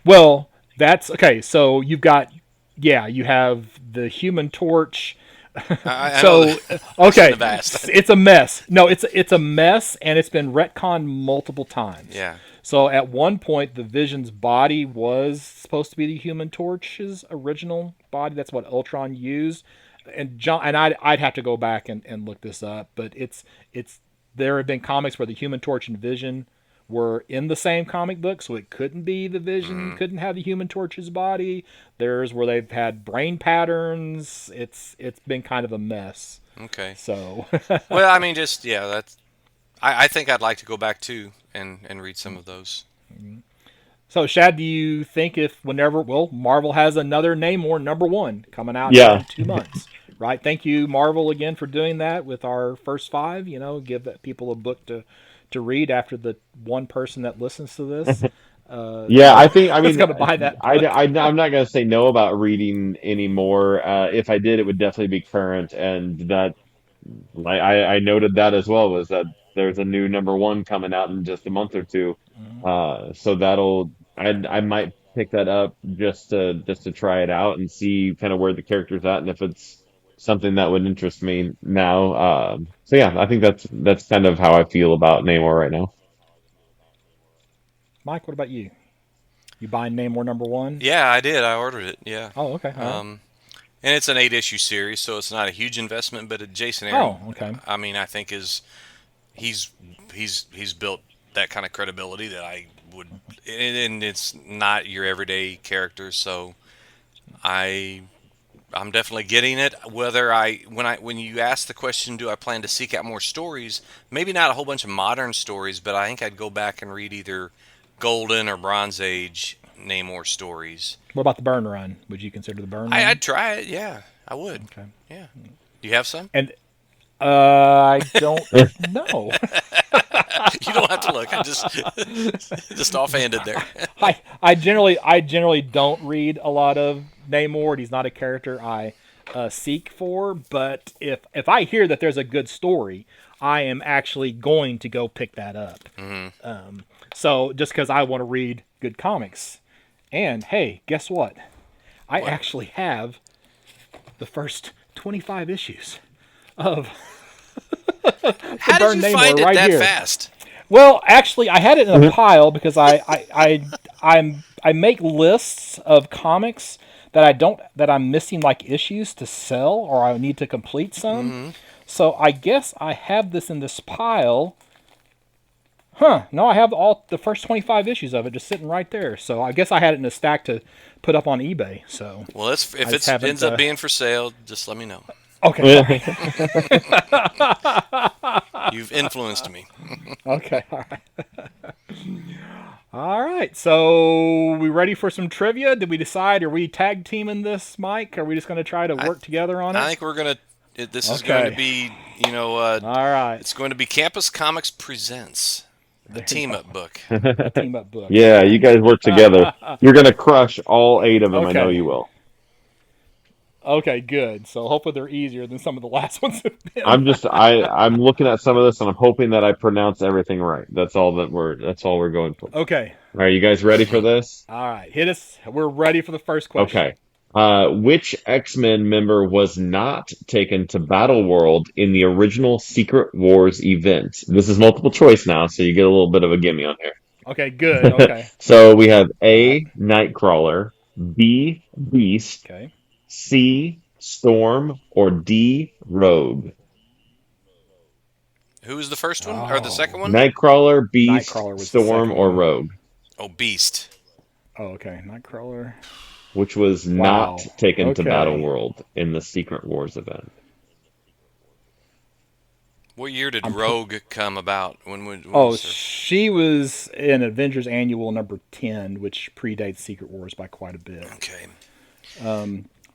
Speaker 1: Well, that's okay. So you've got, yeah, you have the Human Torch.
Speaker 2: I know
Speaker 1: So
Speaker 2: that. I
Speaker 1: okay,
Speaker 2: shouldn't have asked.
Speaker 1: it's a mess. No, it's a mess, and it's been retconned multiple times.
Speaker 2: Yeah.
Speaker 1: So at one point, the Vision's body was supposed to be the Human Torch's original body. That's what Ultron used. And John and I'd have to go back and look this up, but it's there have been comics where the Human Torch and Vision were in the same comic book, so it couldn't be the Vision, couldn't have the Human Torch's body. There's where they've had brain patterns. It's been kind of a mess.
Speaker 2: Okay.
Speaker 1: So
Speaker 2: Well, I mean, just yeah, that's. I think I'd like to go back too and read some of those.
Speaker 1: so Shad, do you think if whenever Marvel has another Namor #1 coming out here
Speaker 3: Yeah.
Speaker 1: in 2 months, right? Thank you, Marvel, again for doing that with our first 5. Give people a book to read after the one person that listens to this.
Speaker 3: Yeah, I think, I
Speaker 1: It's
Speaker 3: mean,
Speaker 1: going to buy that book.
Speaker 3: I'm not going to say no about reading anymore. If I did, it would definitely be current. And that, I noted that as well, was that there's a new #1 coming out in just a month or two. So I might pick that up just to try it out and see kind of where the character's at and if it's something that would interest me now. So yeah, I think that's kind of how I feel about Namor right now.
Speaker 1: Mike, what about you? You buying Namor #1?
Speaker 2: Yeah, I did. I ordered it. Yeah.
Speaker 1: Oh, okay. All right.
Speaker 2: And it's an 8-issue series, so it's not a huge investment. But Jason Aaron,
Speaker 1: Oh, okay.
Speaker 2: I mean, I think he's he's built that kind of credibility that I would, and it's not your everyday character. So I I'm definitely getting it. Whether when you ask the question, do I plan to seek out more stories? Maybe not a whole bunch of modern stories, but I think I'd go back and read either Golden or Bronze Age Namor stories.
Speaker 1: What about the Burn Run? Would you consider the Burn Run?
Speaker 2: I'd try it. Yeah, I would.
Speaker 1: Okay.
Speaker 2: Yeah. Do you have some?
Speaker 1: And I don't know.
Speaker 2: You don't have to look. I just offhanded there.
Speaker 1: I generally don't read a lot of Namor. He's not a character I seek for. But if I hear that there's a good story, I am actually going to go pick that up. So just because I want to read good comics, and hey, guess what? I actually have the first 25 issues of
Speaker 2: How did
Speaker 1: Burn
Speaker 2: you
Speaker 1: Namor
Speaker 2: find it
Speaker 1: right
Speaker 2: that
Speaker 1: here.
Speaker 2: fast?
Speaker 1: Well, actually, I had it in a pile because I make lists of comics that I'm missing like issues to sell or I need to complete some. So I guess I have this in this pile. No, I have all the first 25 issues of it just sitting right there. So I guess I had it in a stack to put up on eBay. So
Speaker 2: Well, if
Speaker 1: I
Speaker 2: it
Speaker 1: just haven't,
Speaker 2: ends up being for sale, just let me know.
Speaker 1: okay,
Speaker 2: You've influenced me.
Speaker 1: okay, all right. All right, so we ready for some trivia? Did we decide? Are we tag teaming this, Mike? Are we just going to try to work together on it?
Speaker 2: I think we're gonna. This is
Speaker 1: Okay.
Speaker 2: going to be,
Speaker 1: All right,
Speaker 2: it's going to be Campus Comics Presents a team up book.
Speaker 1: team up book.
Speaker 3: Yeah, you guys work together. You're gonna crush all 8 of them. I know
Speaker 1: Okay.
Speaker 3: you will.
Speaker 1: Okay, good. So hopefully they're easier than some of the last ones have been.
Speaker 3: I'm looking at some of this and I'm hoping that I pronounce everything right. That's all we're going for.
Speaker 1: Okay,
Speaker 3: Are you guys ready for this?
Speaker 1: all right, hit us. We're ready for the first question.
Speaker 3: Okay. Which X-Men member was not taken to Battle World in the original Secret Wars event? This is multiple choice now, so you get a little bit of a gimme on here.
Speaker 1: Okay, good. Okay,
Speaker 3: So we have
Speaker 1: all
Speaker 3: A,
Speaker 1: right.
Speaker 3: Nightcrawler, B, Beast,
Speaker 1: Okay.
Speaker 3: C, Storm, or D, Rogue.
Speaker 2: Who was the first one or the second one?
Speaker 3: Nightcrawler, Beast,
Speaker 1: Nightcrawler was the
Speaker 3: Storm,
Speaker 1: second
Speaker 3: or
Speaker 1: one.
Speaker 3: Rogue,
Speaker 2: Oh, Beast.
Speaker 1: Oh, okay. Nightcrawler.
Speaker 3: which was
Speaker 1: Wow.
Speaker 3: not taken to
Speaker 1: Okay.
Speaker 3: Battle World in the Secret Wars event.
Speaker 2: What year did Rogue come about? When
Speaker 1: Oh,
Speaker 2: was her?
Speaker 1: she was in Avengers Annual #10, which predates Secret Wars by quite a bit.
Speaker 2: Okay.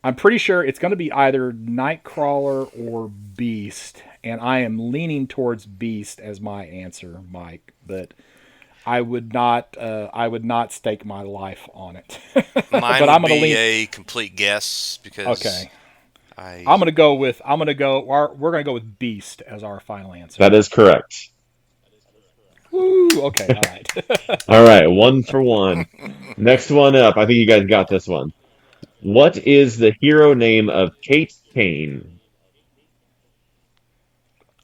Speaker 1: I'm pretty sure it's going to be either Nightcrawler or Beast, and I am leaning towards Beast as my answer, Mike. But I would not. I would not stake my life on it.
Speaker 2: Mine
Speaker 1: But I'm
Speaker 2: would
Speaker 1: gonna
Speaker 2: be
Speaker 1: lean.
Speaker 2: a complete guess because
Speaker 1: Okay.
Speaker 2: I
Speaker 1: I'm gonna go with. I'm gonna go. We're gonna go with Beast as our final answer.
Speaker 3: That is correct.
Speaker 1: Woo. Okay. All right.
Speaker 3: All right, 1 for 1. Next one up. I think you guys got this one. What is the hero name of Kate Kane?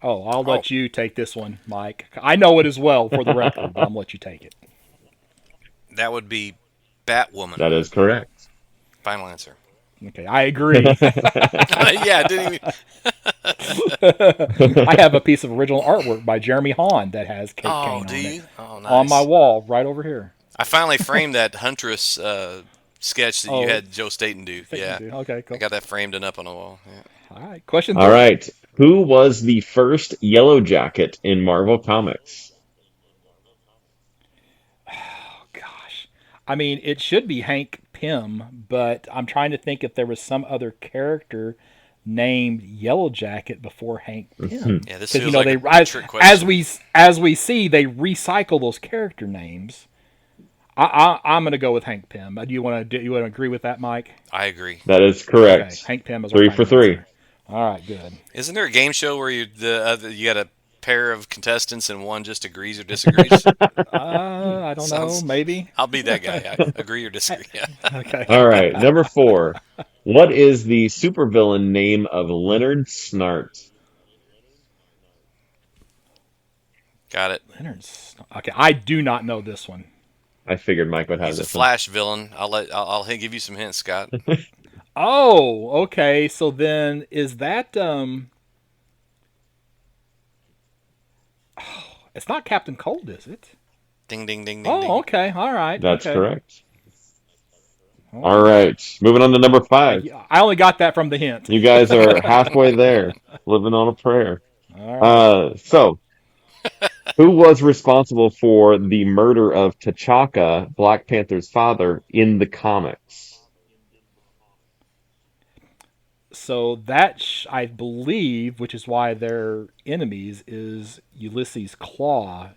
Speaker 1: Oh, I'll
Speaker 2: oh
Speaker 1: let you take this one, Mike. I know it as well for the record, but I'm gonna let you take it.
Speaker 2: that would be Batwoman.
Speaker 3: That is correct.
Speaker 2: Final answer.
Speaker 1: Okay, I agree.
Speaker 2: Yeah, I didn't even.
Speaker 1: I have a piece of original artwork by Jeremy Hahn that has Kate
Speaker 2: Oh,
Speaker 1: Kane
Speaker 2: do
Speaker 1: on it
Speaker 2: you? Oh,
Speaker 1: on my
Speaker 2: nice.
Speaker 1: wall right over here.
Speaker 2: I finally framed that Huntress sketch that you
Speaker 1: Oh,
Speaker 2: had Joe Staten do.
Speaker 1: thank
Speaker 2: Yeah,
Speaker 1: you. Okay,
Speaker 2: I
Speaker 1: cool.
Speaker 2: got that framed and up on the wall. Yeah.
Speaker 1: All right, question
Speaker 3: All
Speaker 1: three.
Speaker 3: right. Who was the first Yellow Jacket in Marvel Comics?
Speaker 1: Oh gosh, I mean it should be Hank Pym, but I'm trying to think if there was some other character named Yellow Jacket before Hank Pym,
Speaker 2: Yeah, this
Speaker 1: because
Speaker 2: feels like
Speaker 1: they
Speaker 2: a trick question.
Speaker 1: as we see they recycle those character names. I'm going to go with Hank Pym. Do you want to agree with that, Mike?
Speaker 2: I agree.
Speaker 3: That is
Speaker 1: Okay,
Speaker 3: correct.
Speaker 1: Hank Pym is our
Speaker 3: Three for
Speaker 1: final
Speaker 3: three.
Speaker 1: answer. All right, good.
Speaker 2: Isn't there a game show where you got a pair of contestants and one just agrees or disagrees?
Speaker 1: I don't know.
Speaker 2: Sounds.
Speaker 1: Maybe.
Speaker 2: I'll be that guy. I agree or disagree. Yeah.
Speaker 1: Okay.
Speaker 3: All right. Number 4. What is the supervillain name of Leonard Snart?
Speaker 2: Got it.
Speaker 1: Leonard's. Okay, I do not know this one.
Speaker 3: I figured Mike would have
Speaker 2: He's a
Speaker 3: this one.
Speaker 2: Flash villain. I'll give you some hints, Scott.
Speaker 1: Oh, okay. So then is that it's not Captain Cold, is it?
Speaker 2: Ding ding ding ding
Speaker 1: Oh,
Speaker 2: ding.
Speaker 1: okay. All right.
Speaker 3: That's
Speaker 1: Okay.
Speaker 3: correct.
Speaker 1: All
Speaker 3: All
Speaker 1: right.
Speaker 3: right. Moving on to number 5.
Speaker 1: I only got that from the hint.
Speaker 3: You guys are halfway there, living on a prayer.
Speaker 1: All right.
Speaker 3: So, who was responsible for the murder of T'Chaka, Black Panther's father, in the comics?
Speaker 1: So that I believe, which is why they're enemies, is Ulysses Claw,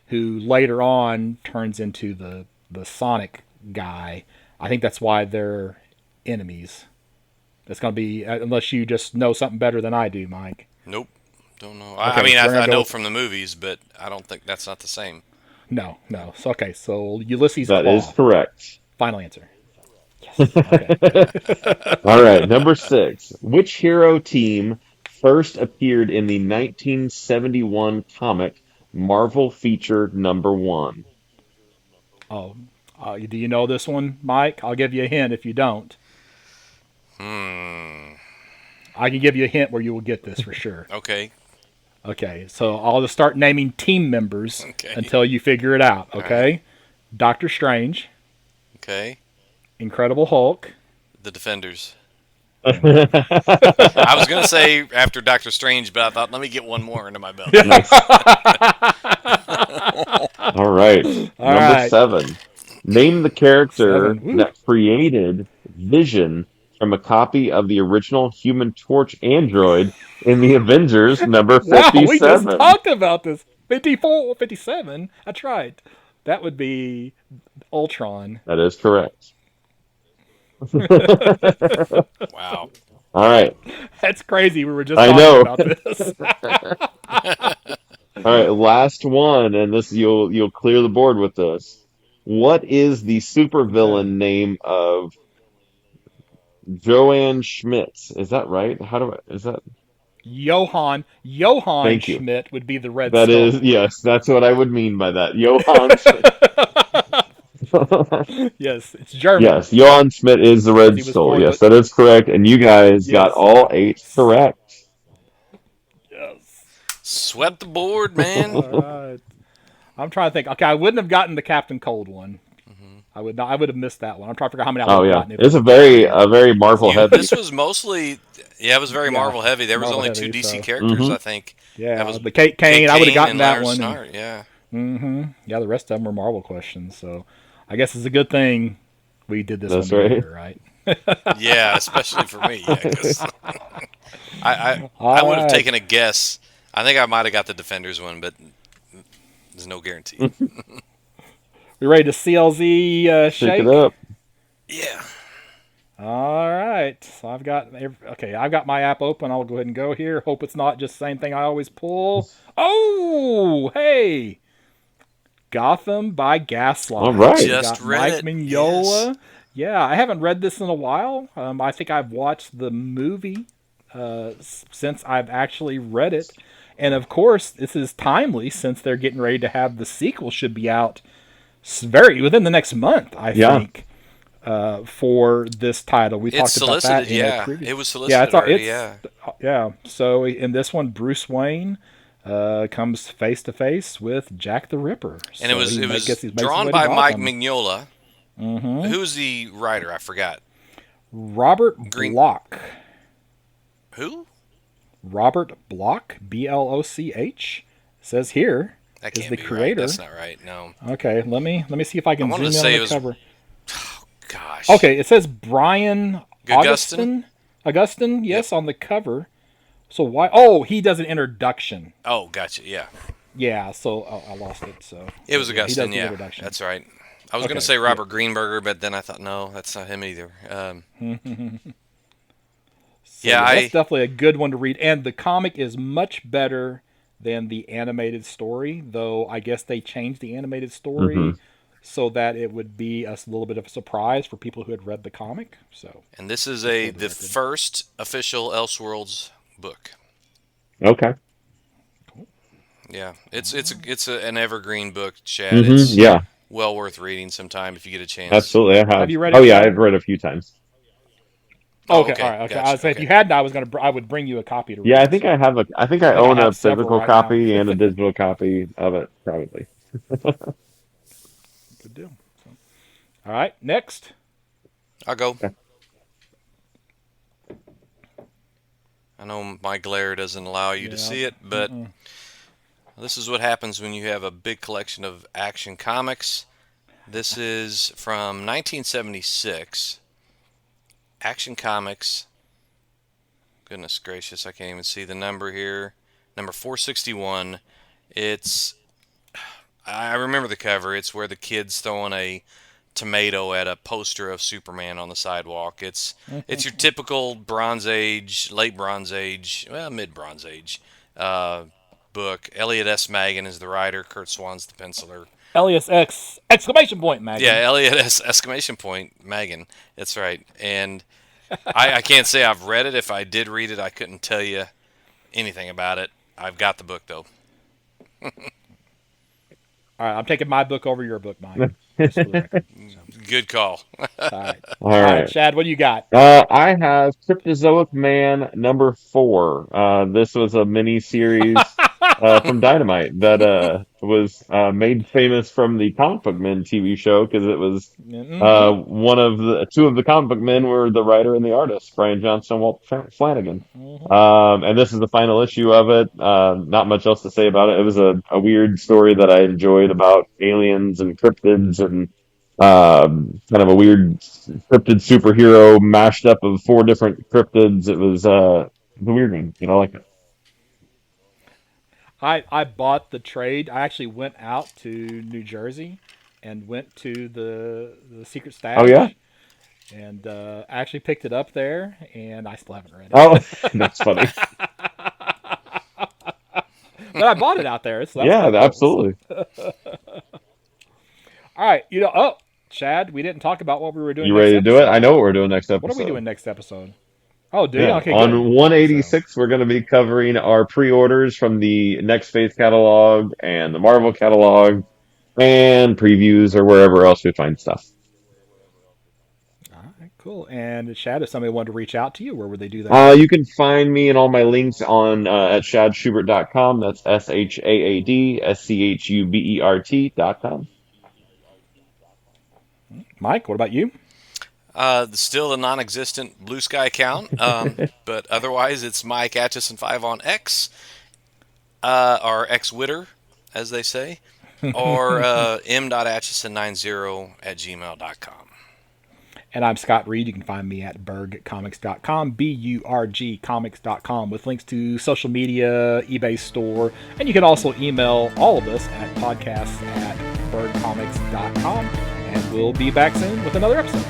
Speaker 1: who later on turns into the Sonic guy. I think that's why they're enemies. It's going to be unless you just know something better than I do, Mike.
Speaker 2: Nope. Don't know.
Speaker 1: Okay,
Speaker 2: I mean,
Speaker 1: we're
Speaker 2: I
Speaker 1: gonna go
Speaker 2: know
Speaker 1: with,
Speaker 2: from the movies, but I don't think that's not the same.
Speaker 1: no, no. So okay, so Ulysses
Speaker 3: That is
Speaker 1: Claw.
Speaker 3: correct.
Speaker 1: Final answer. Yes. Okay.
Speaker 3: All right, number 6. Which hero team first appeared in the 1971 comic Marvel feature number 1?
Speaker 1: Oh, do you know this one, Mike? I'll give you a hint if you don't.
Speaker 2: Hmm.
Speaker 1: I can give you a hint where you will get this for sure.
Speaker 2: Okay.
Speaker 1: Okay, so I'll just start naming team members
Speaker 2: Okay.
Speaker 1: until you figure it out.
Speaker 2: All
Speaker 1: Okay,
Speaker 2: right.
Speaker 1: Doctor Strange,
Speaker 2: Okay.
Speaker 1: Incredible Hulk.
Speaker 2: The Defenders.
Speaker 3: Nice.
Speaker 2: I was gonna say after Doctor Strange, but I thought let me get one more into my belt.
Speaker 3: All right,
Speaker 1: All
Speaker 3: number
Speaker 1: right,
Speaker 3: 7. Name the character
Speaker 1: 7. Woo.
Speaker 3: that created Vision from a copy of the original Human Torch android in the Avengers number
Speaker 1: Wow, we just
Speaker 3: 57.
Speaker 1: talked about this. 54, 57. That's right. That would be Ultron.
Speaker 3: That is correct.
Speaker 2: Wow.
Speaker 3: All right.
Speaker 1: That's crazy. We were just
Speaker 3: I
Speaker 1: talking
Speaker 3: know.
Speaker 1: about this.
Speaker 3: All right, last one, and this you'll clear the board with this. What is the
Speaker 1: Okay.
Speaker 3: supervillain name of Joanne Schmitz? Is that right? Is that?
Speaker 1: Johann
Speaker 3: Thank you.
Speaker 1: Schmidt would be the Red
Speaker 3: That is,
Speaker 1: Skull.
Speaker 3: yes, that's what I would mean by that. Johann Schmidt.
Speaker 1: Yes, it's German
Speaker 3: Yes, Johann Schmidt is the
Speaker 1: because
Speaker 3: Red
Speaker 1: he was
Speaker 3: Skull.
Speaker 1: for
Speaker 3: Yes,
Speaker 1: the.
Speaker 3: that is correct. And you guys got
Speaker 1: Yes.
Speaker 3: all 8 correct.
Speaker 1: Yes.
Speaker 2: Swept the board, man.
Speaker 1: All right. I'm trying to think. Okay, I wouldn't have gotten the Captain Cold one. I would not. I would have missed that one. I'm trying to figure out how many I would
Speaker 3: Oh
Speaker 1: have
Speaker 3: yeah,
Speaker 1: gotten if
Speaker 3: it's
Speaker 1: it was Batman.
Speaker 3: a very Marvel
Speaker 2: You.
Speaker 3: heavy.
Speaker 2: This was mostly. Yeah, it was very
Speaker 1: Yeah,
Speaker 2: Marvel heavy. There was
Speaker 1: Marvel
Speaker 2: only two
Speaker 1: heavy.
Speaker 2: DC
Speaker 1: So
Speaker 2: characters,
Speaker 3: Hmm.
Speaker 2: I think. That
Speaker 1: yeah,
Speaker 2: was
Speaker 1: the Kate
Speaker 2: Kate
Speaker 1: Kane. I would have
Speaker 2: Kane
Speaker 1: gotten
Speaker 2: and
Speaker 1: that
Speaker 2: Leonard
Speaker 1: one.
Speaker 2: Snart. Yeah.
Speaker 1: Yeah, the rest of them were Marvel questions. So I guess it's a good thing we did this one
Speaker 3: That's right.
Speaker 1: together, right?
Speaker 2: Yeah, especially for me. Yeah, 'cause I
Speaker 1: All
Speaker 2: would have
Speaker 1: right.
Speaker 2: taken a guess. I think I might have got the Defenders one, but there's no guarantee.
Speaker 1: We ready to CLZ
Speaker 3: Pick it
Speaker 1: shake?
Speaker 3: up.
Speaker 2: Yeah.
Speaker 1: All right. So I've got my app open. I'll go ahead and go here. Hope it's not just the same thing I always pull. Oh, hey, Gotham by
Speaker 3: All
Speaker 1: Gaslight. We
Speaker 3: right.
Speaker 2: Just
Speaker 1: got
Speaker 2: read
Speaker 1: Mike
Speaker 2: it. Yes.
Speaker 1: Mignola. Yeah, I haven't read this in a while. I think I've watched the movie since I've actually read it. And of course, this is timely since they're getting ready to have the sequel should be out very within the next month, I
Speaker 3: Yeah.
Speaker 1: think, for this title. We
Speaker 2: It's
Speaker 1: talked about that
Speaker 2: solicited,
Speaker 1: in a
Speaker 2: yeah.
Speaker 1: previous.
Speaker 2: It was
Speaker 1: Yeah,
Speaker 2: solicited already, yeah.
Speaker 1: yeah. So in this one, Bruce Wayne comes face to face with Jack the Ripper.
Speaker 2: And it
Speaker 1: So
Speaker 2: was
Speaker 1: he
Speaker 2: it was
Speaker 1: makes his
Speaker 2: drawn
Speaker 1: way to
Speaker 2: by Mike
Speaker 1: Gotham.
Speaker 2: Mignola. Who's the writer? I forgot.
Speaker 1: Robert
Speaker 2: Green.
Speaker 1: Bloch.
Speaker 2: Who?
Speaker 1: Robert Bloch, Bloch, says here
Speaker 2: That
Speaker 1: is
Speaker 2: can't
Speaker 1: the
Speaker 2: be
Speaker 1: creator.
Speaker 2: right. That's not right. No.
Speaker 1: Okay, let me see if I can
Speaker 2: I wanted
Speaker 1: zoom
Speaker 2: to
Speaker 1: in
Speaker 2: say
Speaker 1: on
Speaker 2: it
Speaker 1: the
Speaker 2: was.
Speaker 1: cover.
Speaker 2: Gosh.
Speaker 1: Okay, it says Brian
Speaker 2: Augustin?
Speaker 1: Augustin, yes, on the cover. So why? Oh, he does an introduction.
Speaker 2: Oh, gotcha. Yeah.
Speaker 1: Yeah, so I lost it. So
Speaker 2: It was
Speaker 1: he does
Speaker 2: Augustin.
Speaker 1: the
Speaker 2: Yeah.
Speaker 1: introduction.
Speaker 2: That's right. I was going
Speaker 1: Okay,
Speaker 2: to say Robert Greenberger, but then I thought, no, that's not him either.
Speaker 1: So
Speaker 2: Yeah,
Speaker 1: that's
Speaker 2: I.
Speaker 1: definitely a good one to read, and the comic is much better than the animated story. Though I guess they changed the animated
Speaker 3: Hmm.
Speaker 1: story so that it would be a little bit of a surprise for people who had read the comic. So
Speaker 2: And this is
Speaker 1: just for the
Speaker 2: the
Speaker 1: record.
Speaker 2: first official Elseworlds book.
Speaker 3: Okay.
Speaker 2: Yeah, it's an evergreen book, Chad.
Speaker 3: Hmm.
Speaker 2: It's
Speaker 3: Yeah.
Speaker 2: well worth reading sometime if you get a chance.
Speaker 3: Absolutely. I
Speaker 1: Have
Speaker 3: have.
Speaker 1: you read
Speaker 3: Oh
Speaker 1: it,
Speaker 3: yeah,
Speaker 1: Chad?
Speaker 3: I've read a few times.
Speaker 1: Oh,
Speaker 2: Oh,
Speaker 1: okay, all
Speaker 2: okay,
Speaker 1: right, okay. I
Speaker 2: gotcha.
Speaker 1: was saying if
Speaker 2: Okay,
Speaker 1: you hadn't, I would bring you a copy to
Speaker 3: Yeah, I
Speaker 1: read.
Speaker 3: think
Speaker 1: So
Speaker 3: I have a. I think I
Speaker 1: I think I
Speaker 3: own a
Speaker 1: have several
Speaker 3: physical
Speaker 1: right now.
Speaker 3: copy and a digital copy of it, probably.
Speaker 1: Good deal. So, all right, next.
Speaker 2: I'll go.
Speaker 3: Okay.
Speaker 2: I know my glare doesn't allow you to
Speaker 1: Yeah.
Speaker 2: see it, but this is what happens when you have a big collection of Action Comics. This is from 1976. Action Comics. Goodness gracious, I can't even see the number here. Number 461. It's. I remember the cover. It's where the kid's throwing a tomato at a poster of Superman on the sidewalk. It's your typical Bronze Age, late Bronze Age, well, mid Bronze Age book. Elliot S. Magan is the writer. Kurt Swan's the penciler.
Speaker 1: Elias X exclamation point
Speaker 2: Yeah,
Speaker 1: Magnum.
Speaker 2: Elliot S. exclamation point Magan. That's right. And I can't say I've read it. If I did read it, I couldn't tell you anything about it. I've got the book though.
Speaker 1: All right, I'm taking my book over your book, Mike. Just for the record. So,
Speaker 2: Good call.
Speaker 1: all right,
Speaker 3: All
Speaker 1: all right,
Speaker 3: right.
Speaker 1: Chad, what do you got?
Speaker 3: I have Cryptozoic Man number 4. This was a mini series from Dynamite that was made famous from the Comic Book Men TV show because it was
Speaker 1: Mm-hmm.
Speaker 3: one of the two of the comic book men were the writer and the artist, Brian Johnson and Walt Flanagan.
Speaker 1: Mm-hmm.
Speaker 3: And this is the final issue of it. Not much else to say about it. It was a weird story that I enjoyed about aliens and cryptids and kind of a weird cryptid superhero mashed up of 4 different cryptids. It was a weird one, like it.
Speaker 1: I bought the trade. I actually went out to New Jersey and went to the secret
Speaker 3: Oh yeah,
Speaker 1: stash and actually picked it up there, and I still haven't read
Speaker 3: oh
Speaker 1: it.
Speaker 3: that's funny.
Speaker 1: But I bought it out there, so that's
Speaker 3: Yeah,
Speaker 1: kind of cool. So,
Speaker 3: absolutely.
Speaker 1: all right, oh, Chad, we didn't talk about what we were doing
Speaker 3: You
Speaker 1: next
Speaker 3: ready to do it? I
Speaker 1: episode.
Speaker 3: know what we're doing next
Speaker 1: What are we
Speaker 3: episode.
Speaker 1: doing next episode? Oh, do you?
Speaker 3: Yeah,
Speaker 1: Okay, good.
Speaker 3: on
Speaker 1: So,
Speaker 3: 186, we're going to be covering our pre-orders from the Next Phase catalog and the Marvel catalog and previews or wherever else we find stuff.
Speaker 1: all right, cool. And Chad, if somebody wanted to reach out to you, where would they do that?
Speaker 3: You can find me and all my links on at shadschubert.com. That's SHAADSCHUBERT.com.
Speaker 1: Mike, what about you?
Speaker 2: Still a non-existent Blue Sky account, but otherwise it's Mike Atchison 5 on X, or Xwitter, as they say, or m.atchison90 at gmail.com.
Speaker 1: And I'm Scott Reed. You can find me at burgcomics.com, BURG comics.com, with links to social media, eBay store, and you can also email all of us at podcasts at W0rldtr33@birdcomics.com, and we'll be back soon with another episode.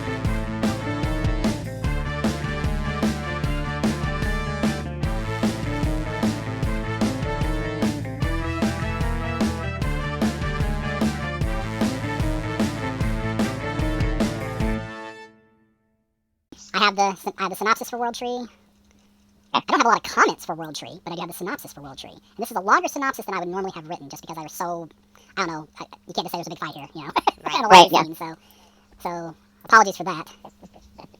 Speaker 4: I have the synopsis for World Tree. I don't have a lot of comments for World Tree, but I do have the synopsis for World Tree. And this is a longer synopsis than I would normally have written, just because I was so, I don't know, you can't just say there's a big fight here, you know. Right, yeah. Scene, so apologies for that.